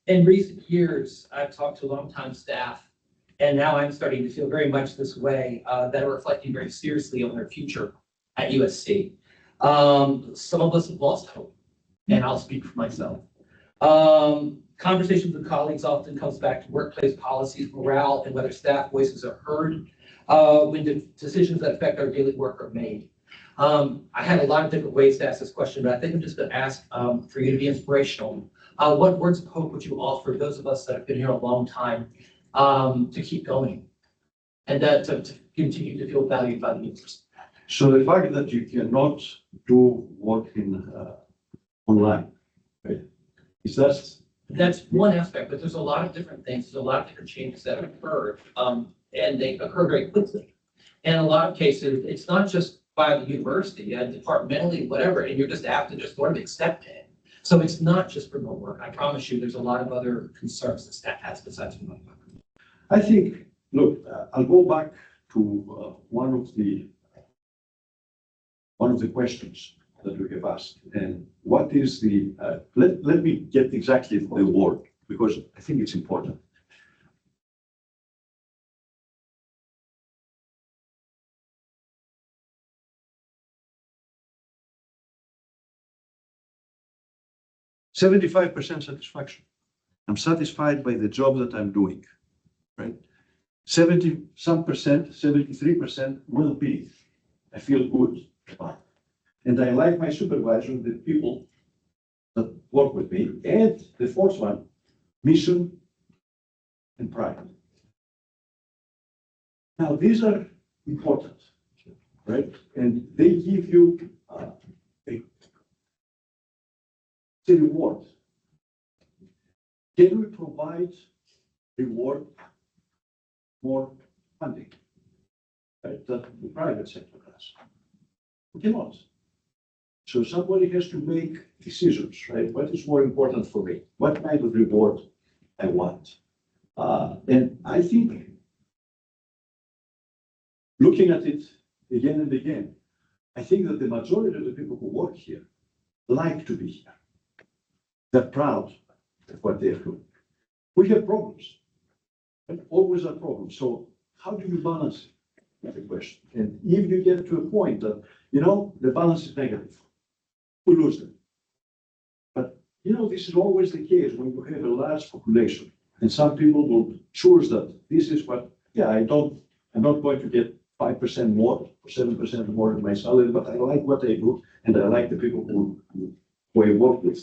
In recent years, I've talked to longtime staff, and now I'm starting to feel very much this way, that are reflecting very seriously on their future at USC. Some of us have lost hope, and I'll speak for myself. Conversations with colleagues often comes back to workplace policies, morale, and whether staff voices are heard when decisions that affect our daily work are made. I had a lot of different ways to ask this question, but I think I'm just going to ask for you to be inspirational. What words of hope would you offer those of us that have been here a long time to keep going and to continue to feel valued by the university? So the fact that you cannot do work in online, right? Is that? That's one aspect, but there's a lot of different things. There's a lot of different changes that occurred, and they occur very quickly. And in a lot of cases, it's not just by the university, departmentally, whatever, and you're just apt to just sort of accept it. So it's not just remote work. I promise you, there's a lot of other concerns that staff has besides remote work. I think, look, I'll go back to one of the questions that we have asked. And what is the, let me get exactly the word, because I think it's important. "75% satisfaction. I'm satisfied by the job that I'm doing," right? 70-some percent, 73% will be. I feel good about it. And I like my supervisor, the people that work with me. And the fourth one, mission and pride. Now, these are important, right? And they give you a reward. Can we provide reward more funding, right, that the private sector does? We cannot. So somebody has to make decisions, right? What is more important for me? What kind of reward I want? And I think looking at it again and again, I think that the majority of the people who work here like to be here. They're proud of what they're doing. We have problems, and always a problem. So how do you balance it? That's the question. And if you get to a point that, the balance is negative, we lose them. But, this is always the case when you have a large population, and some people will choose that this is what, I'm not going to get 5% more or 7% more in my salary, but I like what I do, and I like the people who I work with.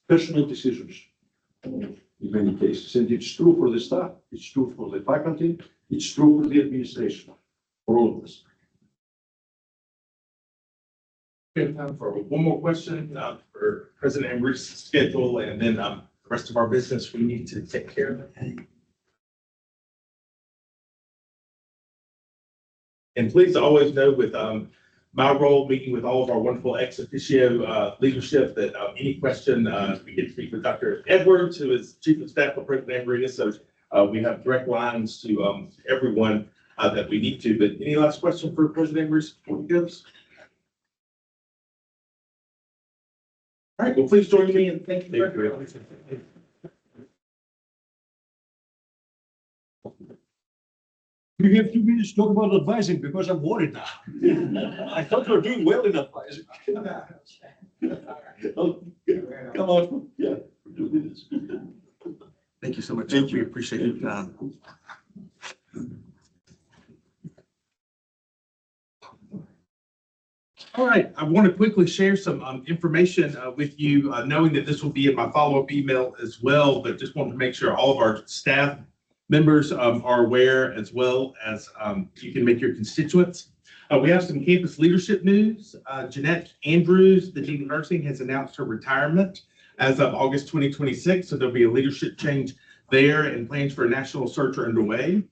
Personal decisions in many cases, and it's true for the staff, it's true for the faculty, it's true for the administration, for all of us. We have time for one more question for President Amiridis' schedule, and then the rest of our business we need to take care of. And please always know with my role meeting with all of our wonderful ex officio leadership that any question, we get to speak with Dr. Edwards, who is Chief of Staff for President Amiridis. So we have direct lines to everyone that we need to. But any last question for President Amiridis before he goes? All right, well, please join me and thank you. We have 2 minutes to talk about advising because I'm worried now. I thought we were doing well in advising. Oh, come on, yeah, 2 minutes. Thank you so much. Thank you. We appreciate it. All right, I want to quickly share some information with you, knowing that this will be in my follow-up email as well, but just wanted to make sure all of our staff members are aware, as well as you can make your constituents. We have some campus leadership news. Jeanette Andrews, the Dean of Nursing, has announced her retirement as of August 2026, so there'll be a leadership change there, and plans for a national search are underway.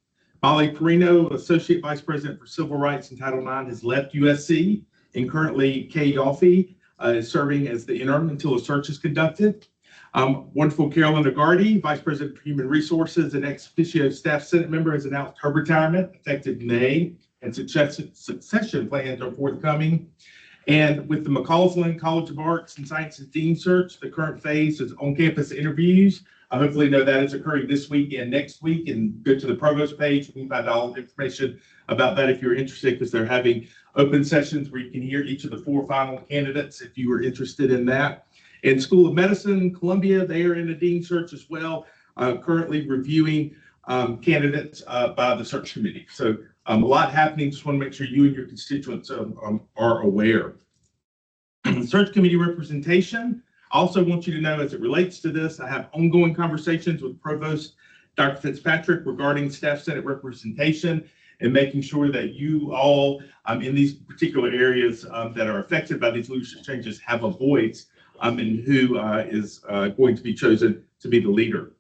Molly Perino, Associate Vice President for Civil Rights and Title IX, has left USC, and currently Kay Halfie is serving as the interim until a search is conducted. Wonderful Carolyn Agardi, Vice President for Human Resources and ex officio staff Senate member, has announced her retirement effective May, and succession plans are forthcoming. And with the McCausland College of Arts and Sciences Dean search, the current phase is on-campus interviews. I hopefully know that is occurring this week and next week, and go to the provost page. You can find all the information about that if you're interested, because they're having open sessions where you can hear each of the 4 final candidates if you are interested in that. In School of Medicine, Columbia, they are in a dean search as well, currently reviewing candidates by the search committee. So a lot happening. Just want to make sure you and your constituents are aware. Search committee representation. I also want you to know, as it relates to this, I have ongoing conversations with Provost Dr. Fitzpatrick regarding staff Senate representation, and making sure that you all in these particular areas that are affected by these leadership changes have a voice in who is going to be chosen to be the leader.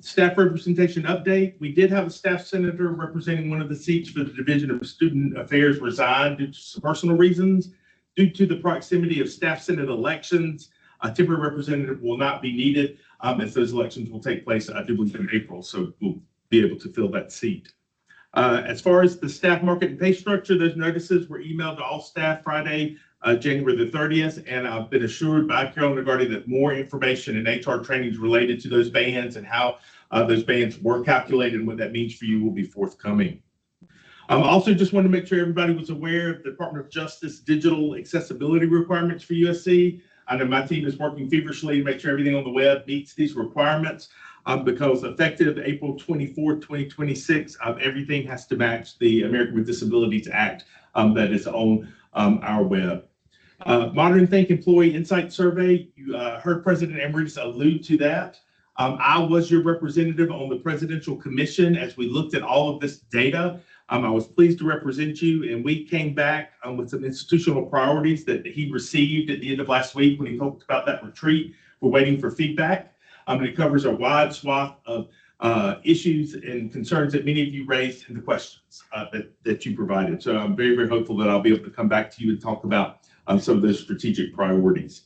Staff representation update. We did have a staff senator representing one of the seats for the Division of Student Affairs resign due to some personal reasons. Due to the proximity of staff Senate elections, a temporary representative will not be needed, as those elections will take place, I do believe, in April, so we'll be able to fill that seat. As far as the staff market and pay structure, those notices were emailed to all staff Friday, January the 30th, and I've been assured by Carolyn Agardi that more information and HR trainings related to those bands and how those bands were calculated and what that means for you will be forthcoming. Also, just want to make sure everybody was aware of the Department of Justice digital accessibility requirements for USC. I know my team is working feverishly to make sure everything on the web meets these requirements, because effective April 24th, 2026, everything has to match the American with Disabilities Act that is on our web. Modern Think Employee Insight Survey, you heard President Amiridis allude to that. I was your representative on the Presidential Commission as we looked at all of this data. I was pleased to represent you, and we came back with some institutional priorities that he received at the end of last week when he talked about that retreat. We're waiting for feedback. And it covers a wide swath of issues and concerns that many of you raised in the questions that you provided. So I'm very, very hopeful that I'll be able to come back to you and talk about some of those strategic priorities.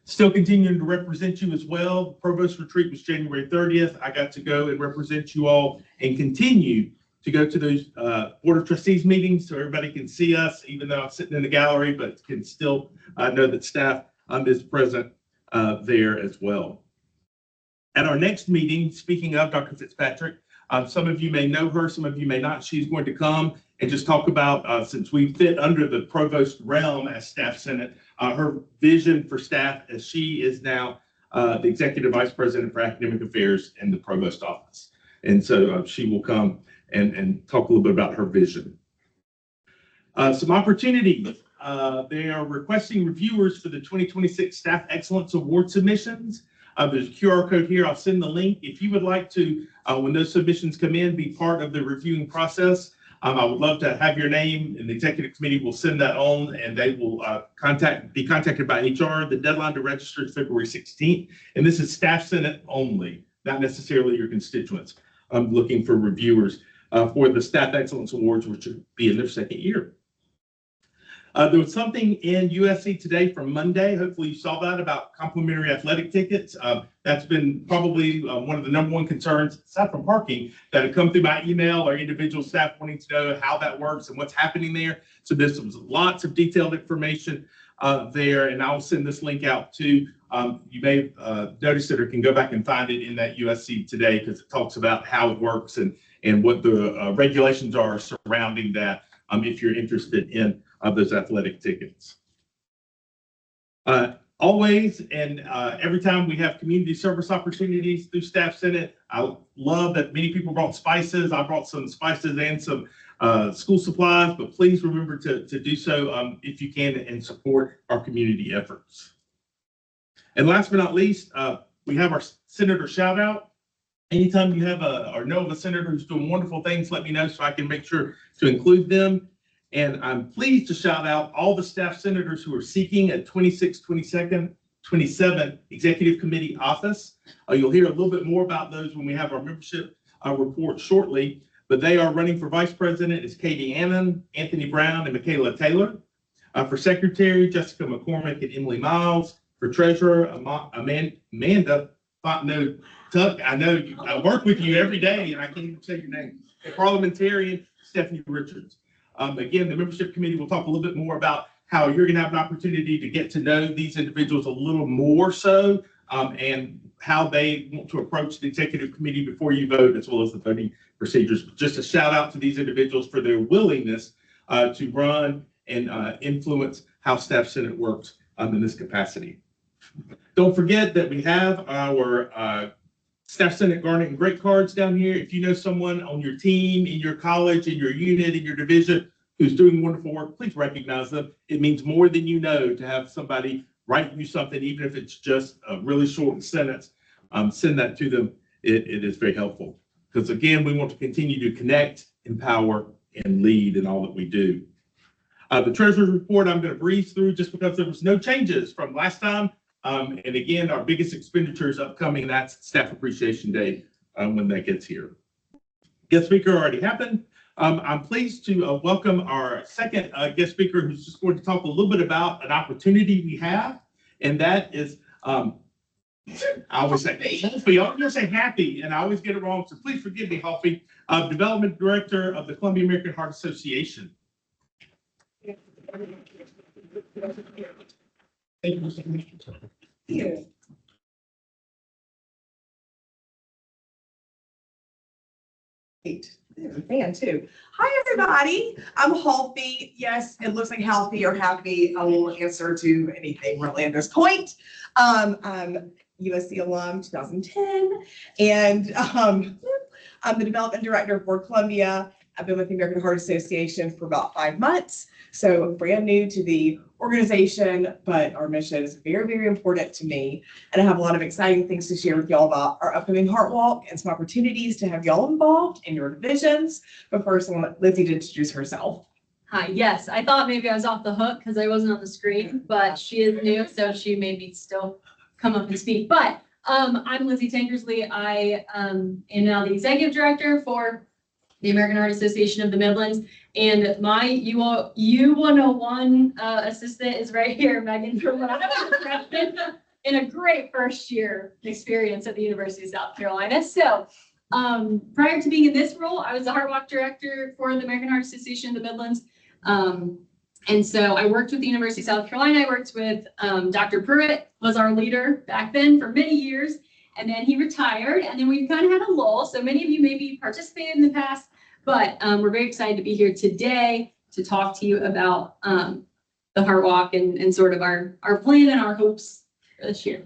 Still continuing to represent you as well. The Provost retreat was January 30th. I got to go and represent you all and continue to go to those Board of Trustees meetings so everybody can see us, even though I'm sitting in the gallery, but can still know that staff is present there as well. At our next meeting, speaking of Dr. Fitzpatrick, some of you may know her, some of you may not. She's going to come and just talk about, since we fit under the provost realm as staff senate, her vision for staff as she is now the executive vice president for academic affairs in the provost office. And so she will come and talk a little bit about her vision. Some opportunities. They are requesting reviewers for the 2026 Staff Excellence Award submissions. There's a QR code here. I'll send the link. If you would like to, when those submissions come in, be part of the reviewing process, I would love to have your name, and the executive committee will send that on, and they will be contacted by HR. The deadline to register is February 16th, and this is staff senate only, not necessarily your constituents. I'm looking for reviewers for the Staff Excellence Awards, which will be in their second year. There was something in USC Today from Monday. Hopefully you saw that, about complimentary athletic tickets. That's been probably one of the #1 concerns, aside from parking, that have come through my email or individual staff wanting to know how that works and what's happening there. So this was lots of detailed information there, and I'll send this link out too. You may notice it or can go back and find it in that USC Today, because it talks about how it works and what the regulations are surrounding that, if you're interested in those athletic tickets. always, and every time we have community service opportunities through Staff Senate, I love that many people brought spices. I brought some spices and some school supplies, but please remember to do so if you can and support our community efforts. And last but not least, we have our senator shout out. Anytime you have or know of a senator who's doing wonderful things, let me know so I can make sure to include them. And I'm pleased to shout out all the staff senators who are seeking a 26, 27 executive committee office. You'll hear a little bit more about those when we have our membership report shortly, but they are running for vice president is Katie Annan, Anthony Brown, and Michaela Taylor. For secretary, Jessica McCormick and Emily Miles. For treasurer, Amanda Fontenot Tuck. I know I work with you every day and I can't even say your name. And parliamentarian, Stephanie Richards. Again, the membership committee will talk a little bit more about how you're going to have an opportunity to get to know these individuals a little more so, and how they want to approach the executive committee before you vote, as well as the voting procedures. Just a shout out to these individuals for their willingness to run and influence how Staff Senate works in this capacity. Don't forget that we have our Staff Senate Garnet and Great cards down here. If you know someone on your team, in your college, in your unit, in your division who's doing wonderful work, please recognize them. It means more than you know to have somebody write you something, even if it's just a really short sentence. Send that to them. It is very helpful because, again, we want to continue to connect, empower, and lead in all that we do. The treasurer's report I'm going to breeze through just because there was no changes from last time. And again, our biggest expenditure is upcoming. That's Staff Appreciation Day when that gets here. Guest speaker already happened. I'm pleased to welcome our second guest speaker who's just going to talk a little bit about an opportunity we have. And that is, I always say Halfie. I'm going to say Happy, and I always get it wrong. So please forgive me, Halfie, Development Director of the Columbia American Heart Association. Thank you so much. Yeah. Fan too. Hi, everybody. I'm Halfie. Yes, it looks like healthy or happy. I will answer to anything really at this point. I'm USC alum 2010, and I'm the development director for Columbia. I've been with the American Heart Association for about 5 months, so brand new to the organization, but our mission is very, very important to me. And I have a lot of exciting things to share with y'all about our upcoming Heart Walk and some opportunities to have y'all involved in your divisions. But first, I want Lizzie to introduce herself. Hi, yes, I thought maybe I was off the hook because I wasn't on the screen, but she is new, so she made me still come up and speak. But I'm Lizzie Tankersley. I am now the executive director for the American Heart Association of the Midlands. And my U101 assistant is right here, Megan, from when I was a freshman in a great first year experience at the University of South Carolina. So prior to being in this role, I was the Heart Walk director for the American Heart Association of the Midlands. And so I worked with the University of South Carolina. I worked with Dr. Pruitt, was our leader back then for many years. And then he retired, and then we kind of had a lull. So many of you maybe participated in the past, but we're very excited to be here today to talk to you about the Heart Walk and sort of our plan and our hopes for this year.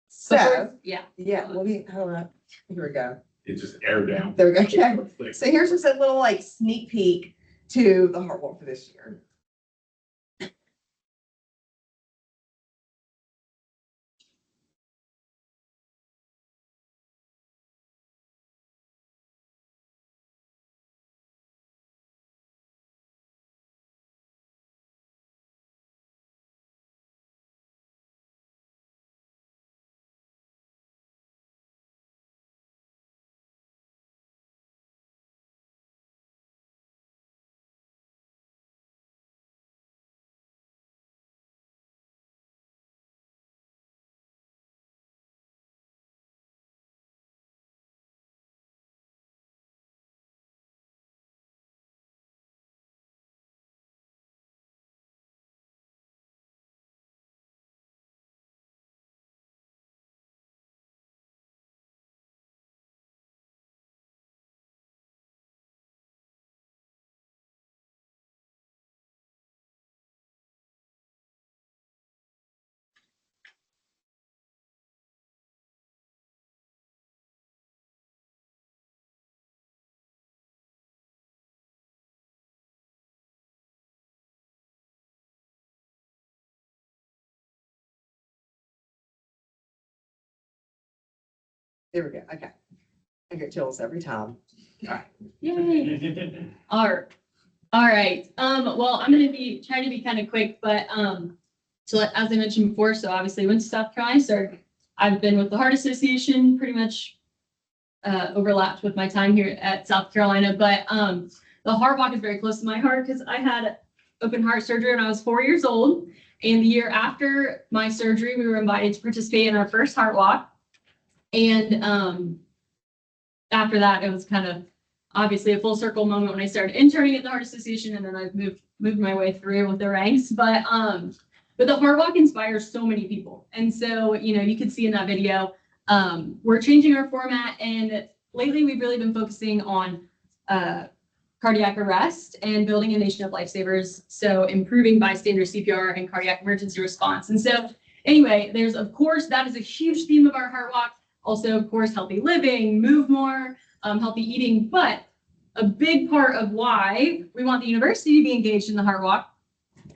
So, yeah. let me, hold on. Here we go. It just aired down. There we go. Okay. So here's just a little like sneak peek to the Heart Walk for this year. There we go. Okay. I get chills every time. Yay. All right. Well, I'm gonna be trying to be kind of quick, but so as I mentioned before, so obviously I went to South Carolina, so I've been with the Heart Association pretty much overlapped with my time here at South Carolina, but the Heart Walk is very close to my heart because I had open heart surgery when I was 4 years old. And the year after my surgery, we were invited to participate in our first Heart Walk. And after that, it was kind of obviously a full circle moment when I started interning at the Heart Association, and then I've moved my way through with the ranks. But the Heart Walk inspires so many people. And so, you know, you can see in that video, we're changing our format, and lately we've really been focusing on cardiac arrest and building a nation of lifesavers. So improving bystander CPR and cardiac emergency response. And so anyway, there's, of course, that is a huge theme of our Heart Walk. Also, of course, healthy living, move more, healthy eating. But a big part of why we want the university to be engaged in the Heart Walk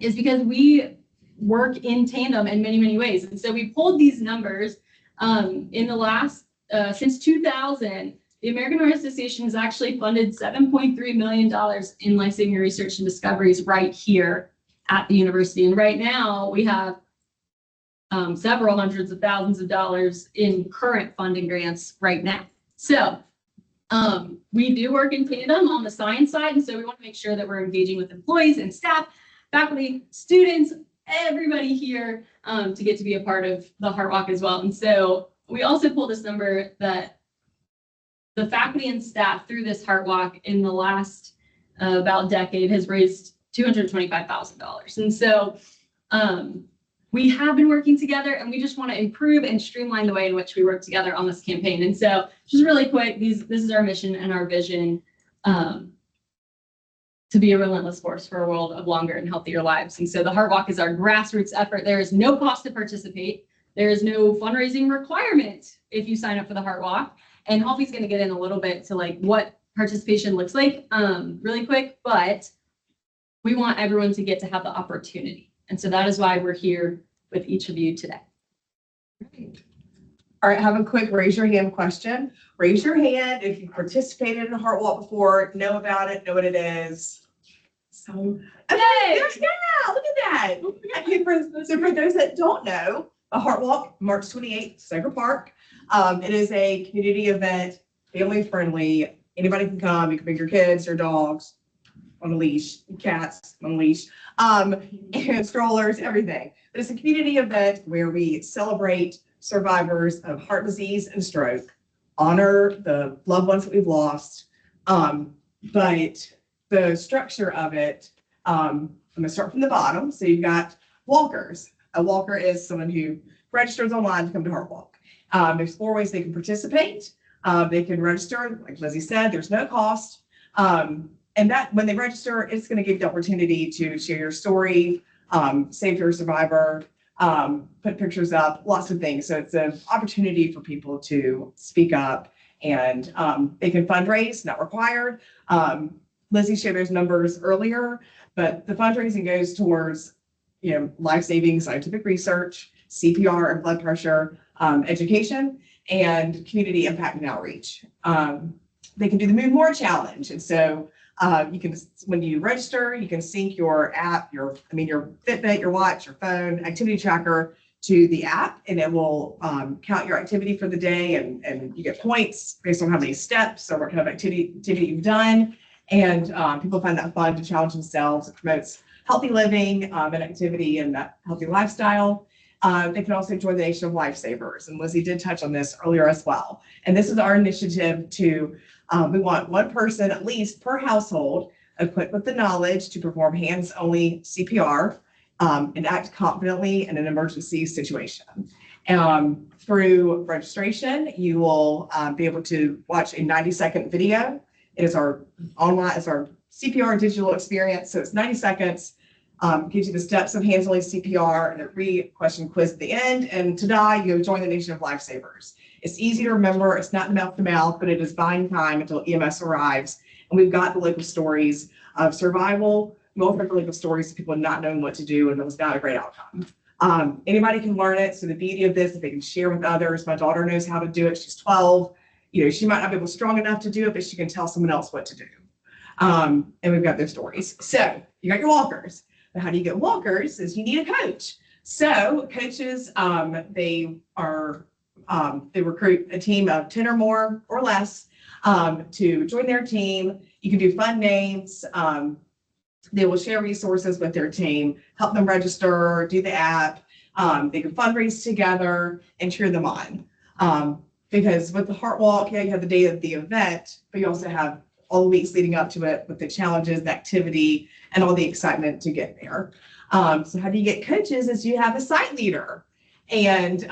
is because we work in tandem in many, many ways. And so we pulled these numbers in the last, since 2000, the American Heart Association has actually funded $7.3 million in life-saving research and discoveries right here at the university. And right now we have several hundreds of thousands of dollars in current funding grants right now. So we do work in tandem on the science side. And so we want to make sure that we're engaging with employees and staff, faculty, students, everybody here to get to be a part of the Heart Walk as well. And so we also pulled this number that the faculty and staff through this Heart Walk in the last about decade has raised $225,000. And so we have been working together, and we just want to improve and streamline the way in which we work together on this campaign. And so just really quick, this is our mission and our vision to be a relentless force for a world of longer and healthier lives. And so the Heart Walk is our grassroots effort. There is no cost to participate. There is no fundraising requirement if you sign up for the Heart Walk. And Halfie's going to get in a little bit to like what participation looks like really quick, but we want everyone to get to have the opportunity. And so that is why we're here with each of you today. All right, have a quick raise your hand question. Raise your hand if you participated in a Heart Walk before, know about it, know what it is. So, okay, yeah, look at that. Okay, so for those that don't know, a Heart Walk, March 28th, Sacred Park. It is a community event, family friendly. Anybody can come. You can bring your kids, your dogs on a leash, cats on a leash, and strollers, everything. But it's a community event where we celebrate survivors of heart disease and stroke, honor the loved ones that we've lost. But the structure of it, I'm gonna start from the bottom. So you've got walkers. A walker is someone who registers online to come to Heart Walk. There's 4 ways they can participate. They can register, like Lizzie said, there's no cost. And that when they register, it's going to give you the opportunity to share your story, save your survivor, put pictures up, lots of things. So it's an opportunity for people to speak up, and they can fundraise, not required. Lizzie shared those numbers earlier, but the fundraising goes towards, life-saving scientific research, CPR and blood pressure, education, and community impact and outreach. They can do the Move More challenge. And so you can, when you register, you can sync your app, your Fitbit, your watch, your phone, activity tracker to the app, and it will count your activity for the day, and you get points based on how many steps or what kind of activity you've done. And people find that fun to challenge themselves. It promotes healthy living and activity and that healthy lifestyle. They can also join the Nation of Lifesavers. And Lizzie did touch on this earlier as well. And this is our initiative to, we want one person at least per household equipped with the knowledge to perform hands-only CPR and act confidently in an emergency situation. Through registration, you will be able to watch a 90-second video. It is our online, it's our CPR digital experience. So it's 90 seconds. Gives you the steps of hands-only CPR and a 3-question quiz at the end. And ta-da, you join the Nation of Lifesavers. It's easy to remember. It's not mouth to mouth, but it is buying time until EMS arrives. And we've got the local stories of survival, multiple local stories of people not knowing what to do, and it was not a great outcome. Anybody can learn it. So the beauty of this is they can share with others. My daughter knows how to do it. She's 12. She might not be able strong enough to do it, but she can tell someone else what to do. And we've got those stories. So you got your walkers. But how do you get walkers is you need a coach. So coaches, they recruit a team of 10 or more or less to join their team. You can do fun names. They will share resources with their team, help them register, do the app. They can fundraise together and cheer them on. Because with the Heart Walk, you have the day of the event, but you also have all the weeks leading up to it with the challenges, the activity, and all the excitement to get there. So how do you get coaches is you have a site leader. And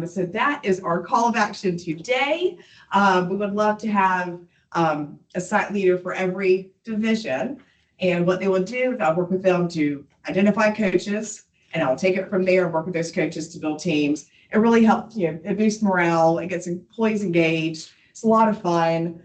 so that is our call of action today. We would love to have a site leader for every division. And what they will do is I'll work with them to identify coaches, and I'll take it from there and work with those coaches to build teams. It really helps, it boosts morale, it gets employees engaged. It's a lot of fun.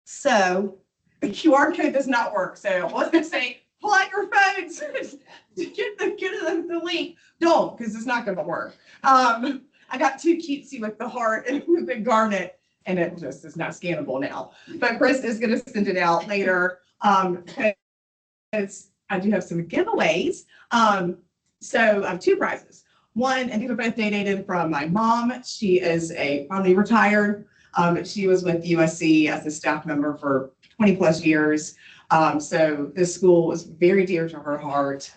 So the QR code does not work. So I was gonna say, pull out your phones to get the link. Don't, because it's not gonna work. I got too cutesy with the heart and the garnet, and it just is not scannable now. But Chris is gonna send it out later. I do have some giveaways. So I have 2 prizes. One, and these are both donated from my mom. She is finally retired. She was with USC as a staff member for 20 plus years. So this school is very dear to her heart.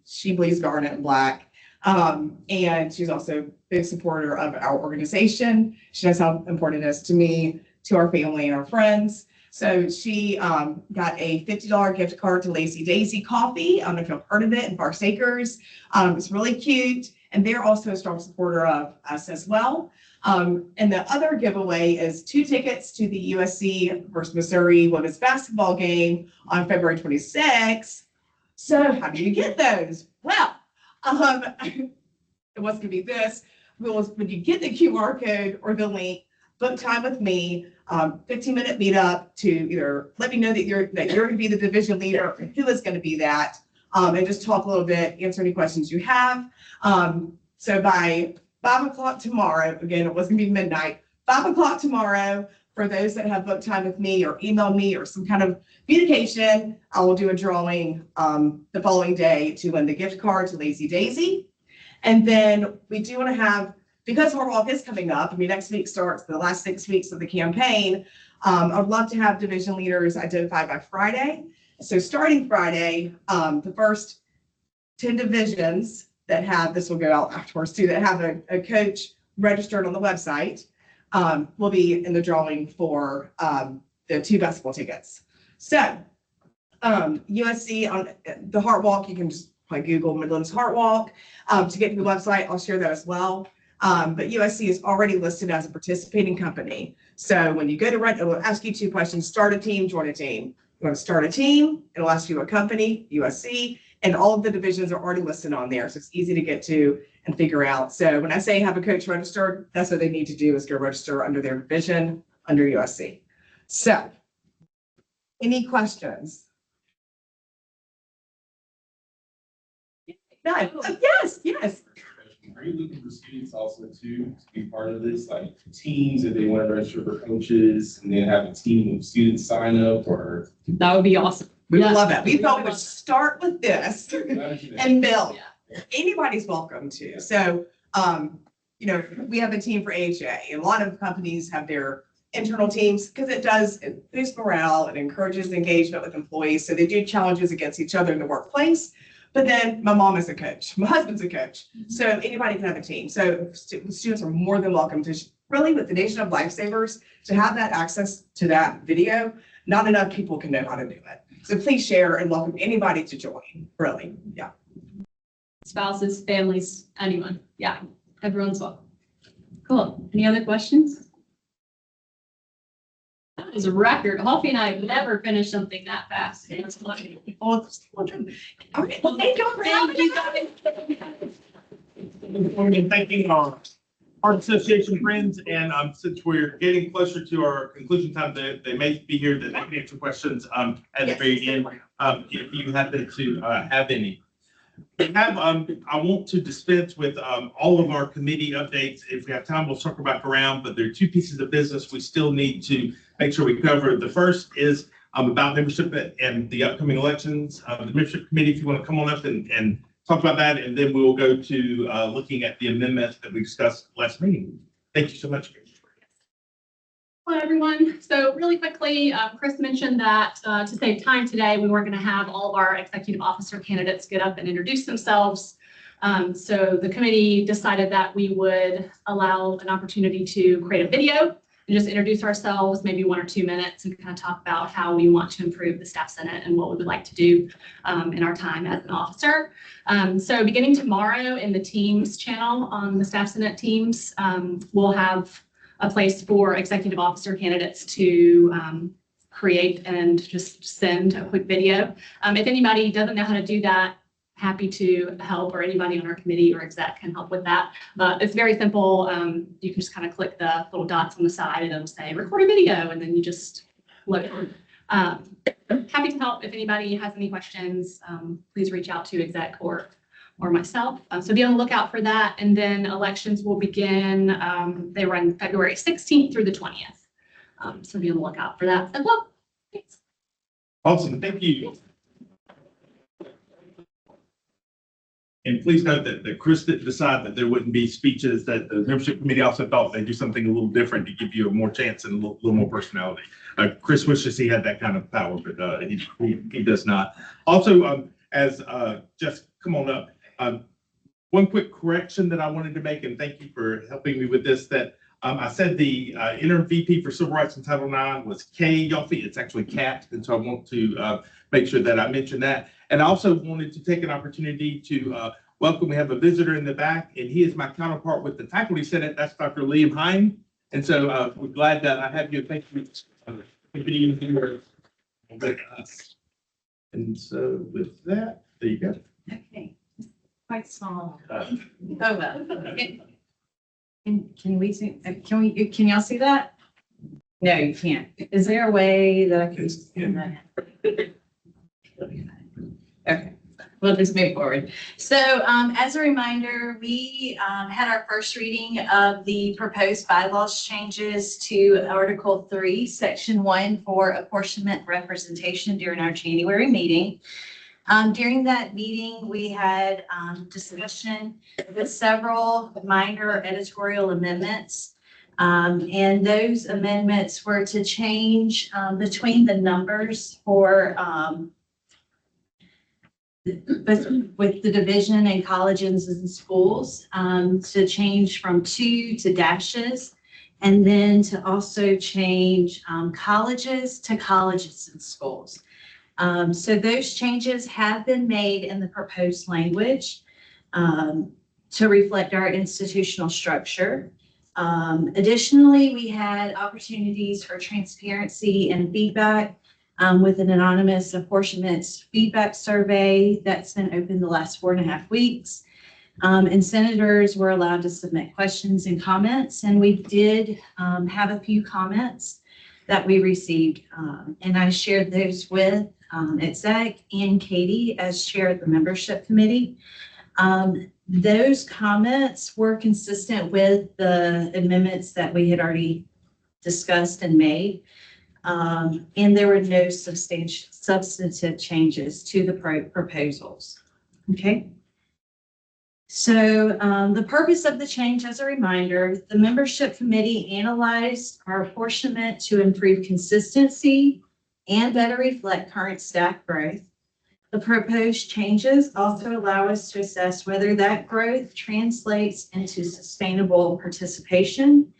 She believes garnet and black. And she's also a big supporter of our organization. She knows how important it is to me, to our family and our friends. So she got a $50 gift card to Lazy Daisy Coffee. I don't know if you've heard of it in Parks Acres. It's really cute. And they're also a strong supporter of us as well. And the other giveaway is 2 tickets to the USC versus Missouri women's basketball game on February 26th. So how do you get those? Well, it was gonna be this. When you get the QR code or the link, book time with me, 15-minute meetup to either let me know that you're gonna be the division leader or who is gonna be that, and just talk a little bit, answer any questions you have. So by 5 o'clock tomorrow, again, it was gonna be midnight, 5 o'clock tomorrow, for those that have booked time with me or email me or some kind of communication, I will do a drawing the following day to win the gift card to Lazy Daisy. And then we do want to have, because Heart Walk is coming up, next week starts the last 6 weeks of the campaign. I'd love to have division leaders identified by Friday. So starting Friday, the first 10 divisions that have, this will go out afterwards too, that have a coach registered on the website will be in the drawing for the 2 basketball tickets. So USC on the Heart Walk, you can just probably Google Midlands Heart Walk to get to the website. I'll share that as well. But USC is already listed as a participating company. So when you go to it will ask you 2 questions: start a team, join a team. You want to start a team, it'll ask you a company, USC, and all of the divisions are already listed on there. So it's easy to get to and figure out. So when I say have a coach registered, that's what they need to do, is go register under their division under USC. So any questions? No. Yes, yes. Are you looking for students also to be part of this, like teams, if they want to register for coaches and then have a team of students sign up, or? That would be awesome. We Yeah. would love that. We thought we'd start with this and build. Anybody's welcome to. So, we have a team for AHA. A lot of companies have their internal teams because it boosts morale, it encourages engagement with employees. So they do challenges against each other in the workplace. But then my mom is a coach, my husband's a coach. So anybody can have a team. So students are more than welcome to, really with the Nation of Lifesavers, to have that access to that video. Not enough people can know how to do it. So please share and welcome anybody to join, really, yeah. Spouses, families, anyone. Yeah, everyone's welcome. Cool. Any other questions? That is a record. Halfie and I have never finished something that fast. It's lucky. All right, well, thank you for having Thank you us. guys. And thanking our Art Association friends, and since we're getting closer to our conclusion time, they may be here that they can answer questions at the very end, if you happen to have any. We have, I want to dispense with all of our committee updates. If we have time, we'll circle back around, but there are two pieces of business we still need to make sure we cover. The first is about membership and the upcoming elections. The membership committee, if you want to come on up and talk about that, and then we'll go to looking at the amendments that we discussed last meeting. Thank you so much. Hello, everyone. So really quickly, Chris mentioned that to save time today, we weren't going to have all of our executive officer candidates get up and introduce themselves. So the committee decided that we would allow an opportunity to create a video and just introduce ourselves, maybe 1 or 2 minutes, and kind of talk about how we want to improve the staff senate and what we would like to do in our time as an officer. So beginning tomorrow in the Teams channel on the staff senate Teams, we'll have a place for executive officer candidates to create and just send a quick video. If anybody doesn't know how to do that, happy to help, or anybody on our committee or exec can help with that. It's very simple. You can just kind of click the little dots on the side and it'll say record a video, and then you just load it. Happy to help. If anybody has any questions, please reach out to exec or myself. So be on the lookout for that. And then elections will begin, they run February 16th through the 20th. So be on the lookout for that as well. Thanks. Awesome, thank you. And please note that Chris didn't decide that there wouldn't be speeches, that the membership committee also thought they'd do something a little different to give you a more chance and a little more personality. Chris wishes he had that kind of power, but he does not. Also, as just come on up, one quick correction that I wanted to make, and thank you for helping me with this, that I said the interim VP for Civil Rights and Title IX was Kay Yoffe. It's actually Kat, and so I want to make sure that I mention that. And I also wanted to take an opportunity to welcome, we have a visitor in the back, and he is my counterpart with the Faculty Senate. That's Dr. Liam Hine. And so we're glad that I have you. Thank you for being here with us. And so with that, there you go. Okay, quite small. Oh, well. Can we see, can y'all see that? No, you can't. Is there a way that I can? Okay, we'll just move forward. So as a reminder, we had our first reading of the proposed bylaws changes to Article 3, Section 1 for apportionment representation during our January meeting. During that meeting, we had discussion with several minor editorial amendments. And those amendments were to change between the numbers for with the division in colleges and schools, to change from 2 to dashes, and then to also change colleges to colleges and schools. So those changes have been made in the proposed language to reflect our institutional structure. Additionally, we had opportunities for transparency and feedback with an anonymous apportionment feedback survey that's been open the last 4.5 weeks. And senators were allowed to submit questions and comments, and we did have a few comments that we received, and I shared those with exec and Katie as chair of the membership committee. Those comments were consistent with the amendments that we had already discussed and made. And there were no substantive changes to the proposals. Okay. So the purpose of the change, as a reminder, the membership committee analyzed our apportionment to improve consistency and better reflect current staff growth. The proposed changes also allow us to assess whether that growth translates into sustainable participation.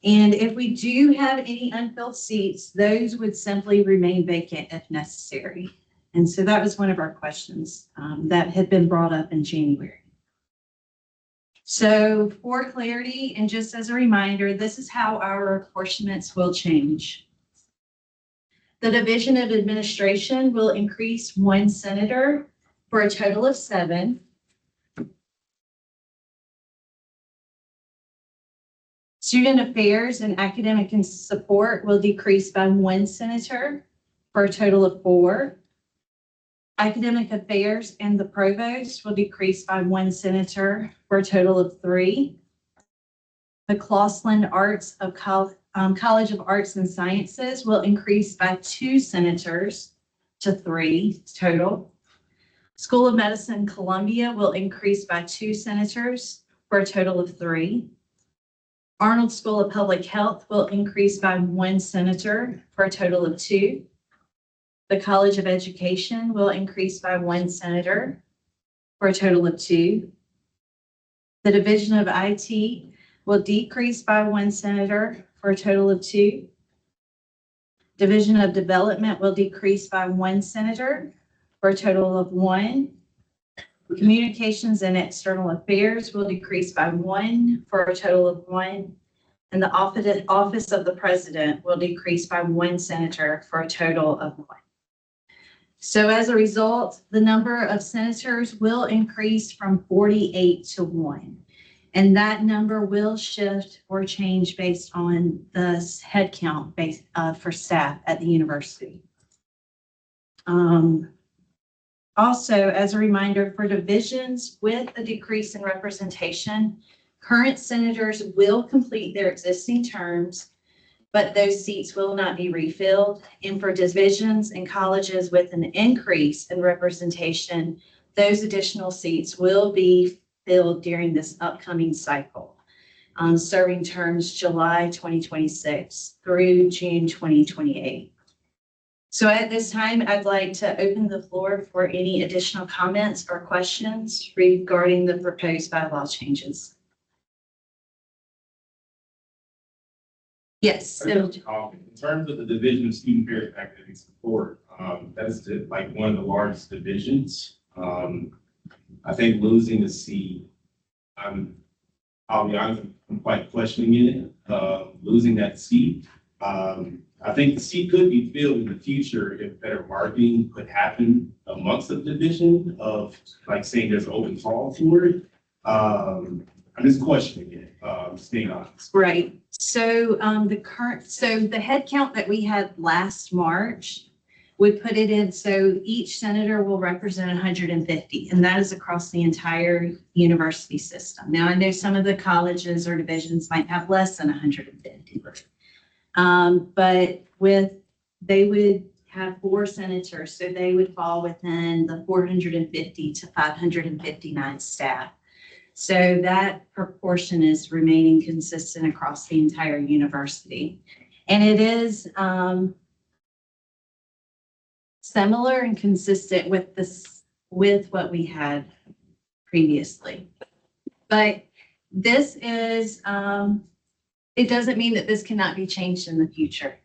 And if we do have any unfilled seats, those would simply remain vacant if necessary. And so that was one of our questions that had been brought up in January. So for clarity, and just as a reminder, this is how our apportionments will change. The Division of Administration will increase 1 senator for a total of 7. Student Affairs and Academic and Support will decrease by 1 senator for a total of 4. Academic Affairs and the Provost will decrease by 1 senator for a total of 3. The Clausland Arts of College of Arts and Sciences will increase by 2 senators to 3 total. School of Medicine Columbia will increase by 2 senators for a total of 3. Arnold School of Public Health will increase by 1 senator for a total of 2. The College of Education will increase by 1 senator for a total of 2. The Division of IT will decrease by 1 senator for a total of 2. Division of Development will decrease by 1 senator for a total of 1. Communications and External Affairs will decrease by 1 for a total of 1. And the Office of the President will decrease by 1 senator for a total of 1. So as a result, the number of senators will increase from 48 to 1. And that number will shift or change based on the headcount for staff at the university. Also, as a reminder, for divisions with a decrease in representation, current senators will complete their existing terms, but those seats will not be refilled. And for divisions and colleges with an increase in representation, those additional seats will be filled during this upcoming cycle, serving terms July 2026 through June 2028. So at this time, I'd like to open the floor for any additional comments or questions regarding the proposed bylaw changes. Yes. So, In terms of the Division of Student Affairs and Academic Support, that is like one of the largest divisions. I think losing a seat, I'll be honest, I'm quite questioning it. Losing that seat, I think the seat could be filled in the future if better marketing could happen amongst the division of like saying there's an open call for it. I'm just questioning it, just being honest. right. So the head count that we had last March, we put it in, so each senator will represent 150, and that is across the entire university system. Now, I know some of the colleges or divisions might have less than 150. But they would have 4 senators, so they would fall within the 450 to 559 staff. So that proportion is remaining consistent across the entire university. And it is similar and consistent with what we had previously. But this is, it doesn't mean that this cannot be changed in the future.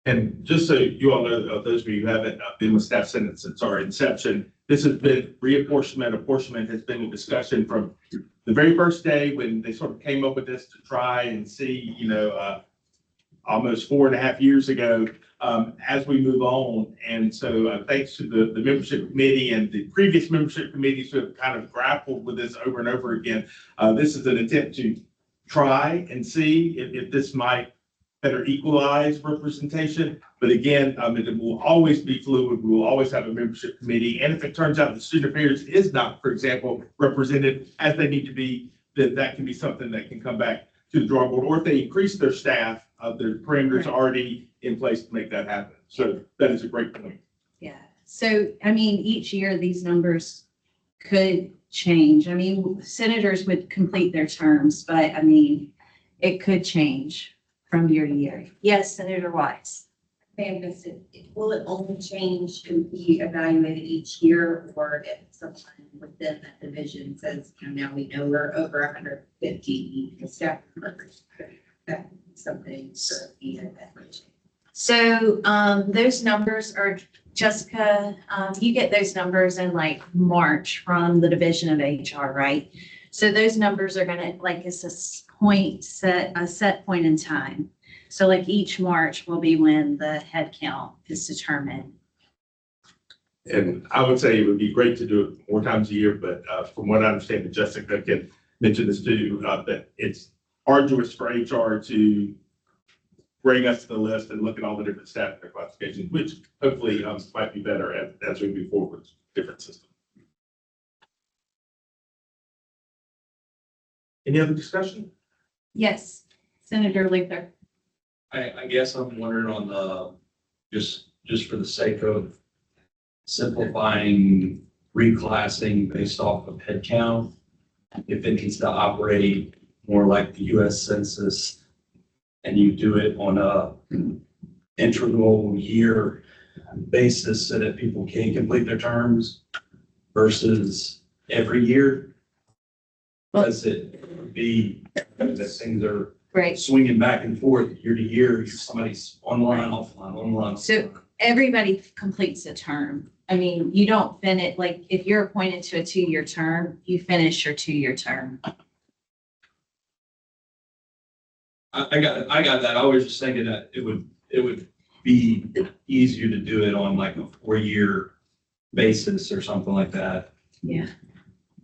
And just so you all know, those of you who haven't been with staff Senate since our inception, this has been reapportionment. Apportionment has been a discussion from the very first day when they sort of came up with this to try and see, almost 4.5 years ago, as we move on. And so thanks to the membership committee and the previous membership committees who have kind of grappled with this over and over again, this is an attempt to try and see if this might better equalize representation. But again, it will always be fluid. We will always have a membership committee. And if it turns out the student affairs is not, for example, represented as they need to be, then that can be something that can come back to the drawing board. Or if they increase their staff, their parameters already in place to make that happen. So that is a great point. Yeah. So, each year these numbers could change. Senators would complete their terms, but it could change from year to year. Yes, Senator Wise. Will it only change and be evaluated each year, or if someone within that division says, now we know we're over 150 staff members, that's something for the evaluation? So those numbers are, Jessica, you get those numbers in like March from the Division of HR, right? So those numbers are gonna, it's a set point in time. So each March will be when the head count is determined. And I would say it would be great to do it more times a year, but from what I understand, and Jessica can mention this too, that it's arduous for HR to bring us the list and look at all the different staff classifications, which hopefully might be better as we move forward with different systems. Any other discussion? Yes, Senator Luther. I guess I'm wondering on the, just for the sake of simplifying reclassing based off of head count, if it needs to operate more like the US Census and you do it on a integral year basis so that people can complete their terms versus every year. Does it be that things are Right. swinging back and forth year to year, somebody's online, offline, online. So everybody completes a term. I mean, you don't finish, like, if you're appointed to a 2-year term, you finish your 2-year term. I got that. I was just thinking that it would be easier to do it on like a 4-year basis or something like that. Yeah.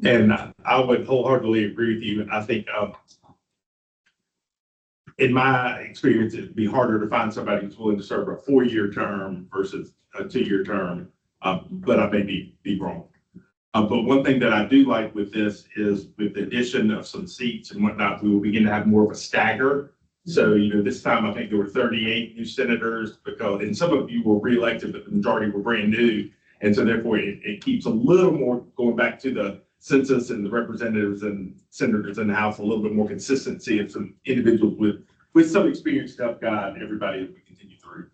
And I would wholeheartedly agree with you. And I think, in my experience, it'd be harder to find somebody who's willing to serve a 4-year term versus a 2-year term. But I may be wrong. But one thing that I do like with this is with the addition of some seats and whatnot, we will begin to have more of a stagger. So, this time I think there were 38 new senators and some of you were reelected, but the majority were brand new. And so therefore it keeps a little more going back to the census and the representatives and senators in the House, a little bit more consistency of some individuals with some experience to help guide everybody as we continue through.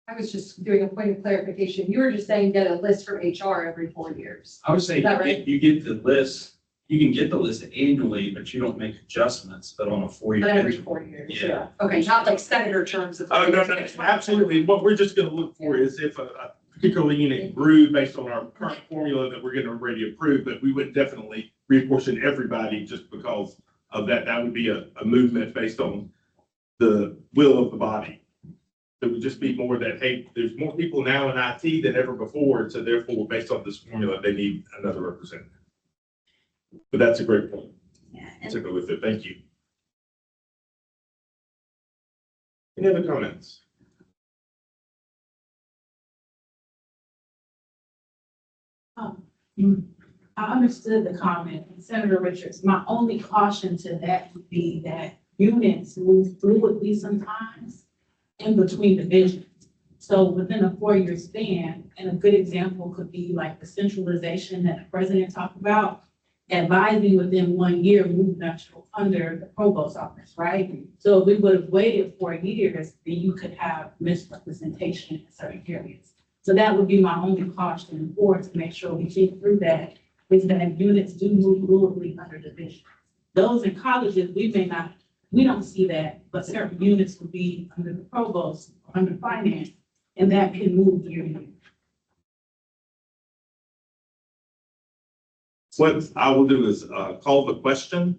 I was just doing a point of clarification. You were just saying get a list from HR every 4 years. I would say Is that right? you get the list, you can get the list annually, but you don't make adjustments, but on a 4-year. But every 4 years. Yeah. Okay, not like senator terms of. Oh, no, absolutely. What we're just going to look for is if a particular unit grew based on our current formula that we're going to already approve, but we would definitely reapportion everybody just because of that. That would be a movement based on the will of the body. It would just be more that, hey, there's more people now in IT than ever before. So therefore, based on this formula, they need another representative. But that's a great point. Yeah. To go with it. Thank you. Any other comments? I understood the comment, Senator Richards. My only caution to that would be that units move fluidly sometimes in between divisions. So within a 4-year span, and a good example could be like the centralization that the president talked about, advising within 1 year moved under the provost office, right? So if we would have waited 4 years, then you could have misrepresentation in certain areas. So that would be my only caution for to make sure we think through that, is that units do move fluidly under division. Those in colleges, we don't see that, but certain units will be under the provost, under finance, and that can move year to year. What I will do is call the question.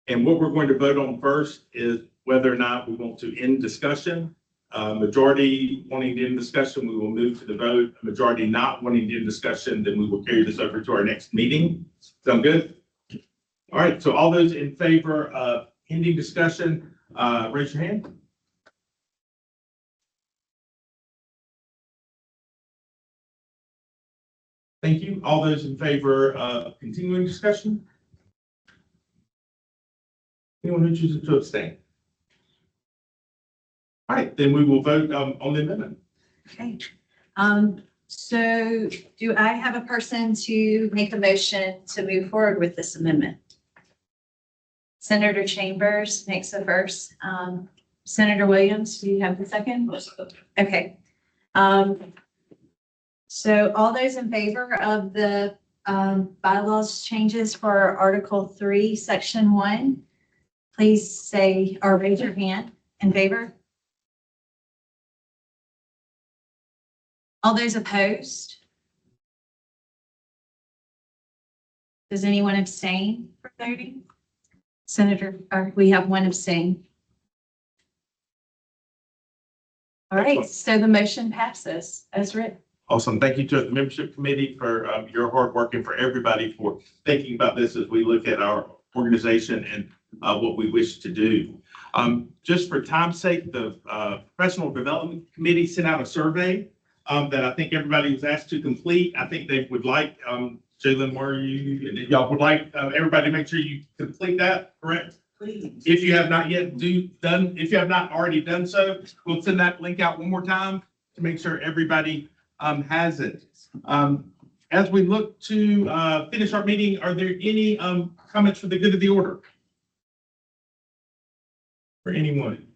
And what we're going to vote on first is whether or not we want to end discussion. Majority wanting to end discussion, we will move to the vote. A majority not wanting to end discussion, then we will carry this over to our next meeting. Sound good? All right, so all those in favor of ending discussion, raise your hand. Thank you. All those in favor of continuing discussion? Anyone who chooses to abstain? All right, then we will vote on the amendment. Okay. So do I have a person to make a motion to move forward with this amendment? Senator Chambers makes the first. Senator Williams, do you have the second? Okay. So all those in favor of the bylaws changes for Article 3, Section 1, please say or raise your hand in favor. All those opposed? Does anyone abstain for voting? Senator, or we have one abstain. All right, so the motion passes as written. Awesome. Thank you to the membership committee for your hard work and for everybody for thinking about this as we look at our organization and what we wish to do. Just for time's sake, the Professional Development Committee sent out a survey that I think everybody was asked to complete. I think they would like, Jalen, were you, y'all would like everybody to make sure you complete that, correct? Please. If you have not yet if you have not already done so, we'll send that link out one more time to make sure everybody has it. As we look to finish our meeting, are there any comments for the good of the order? For anyone?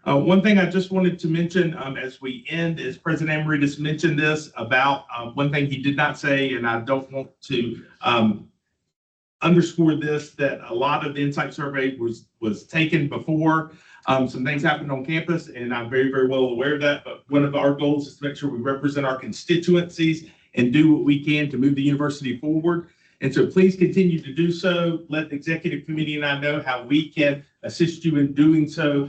One thing I just wanted to mention as we end is President Amiridis mentioned this about one thing he did not say, and I don't want to underscore this, that a lot of the insight survey was taken before some things happened on campus, and I'm very, very well aware of that. But one of our goals is to make sure we represent our constituencies and do what we can to move the university forward. And so please continue to do so. Let the executive committee and I know how we can assist you in doing so.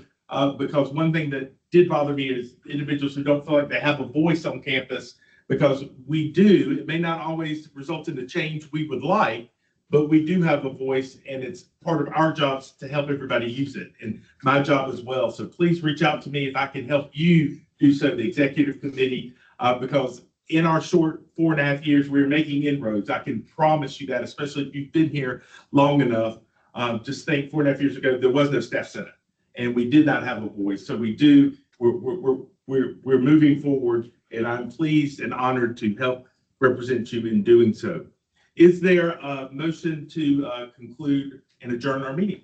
Because one thing that did bother me is individuals who don't feel like they have a voice on campus, because we do. It may not always result in the change we would like, but we do have a voice, and it's part of our jobs to help everybody use it, and my job as well. So please reach out to me if I can help you do so, the executive committee, because in our short 4.5 years, we're making inroads. I can promise you that, especially if you've been here long enough. Just think 4.5 years ago, there was no staff senate, and we did not have a voice. So we do, we're moving forward, and I'm pleased and honored to help represent you in doing so. Is there a motion to conclude and adjourn our meeting?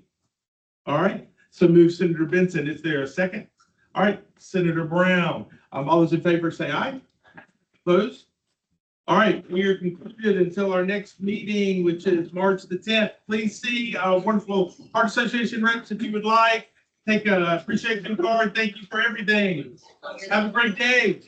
All right, so move Senator Benson. Is there a second? All right, Senator Brown. All those in favor say aye. Opposed? All right, we are concluded until our next meeting, which is March the 10th. Please see wonderful Heart Association reps if you would like. Take an appreciation card. Thank you for everything. Have a great day.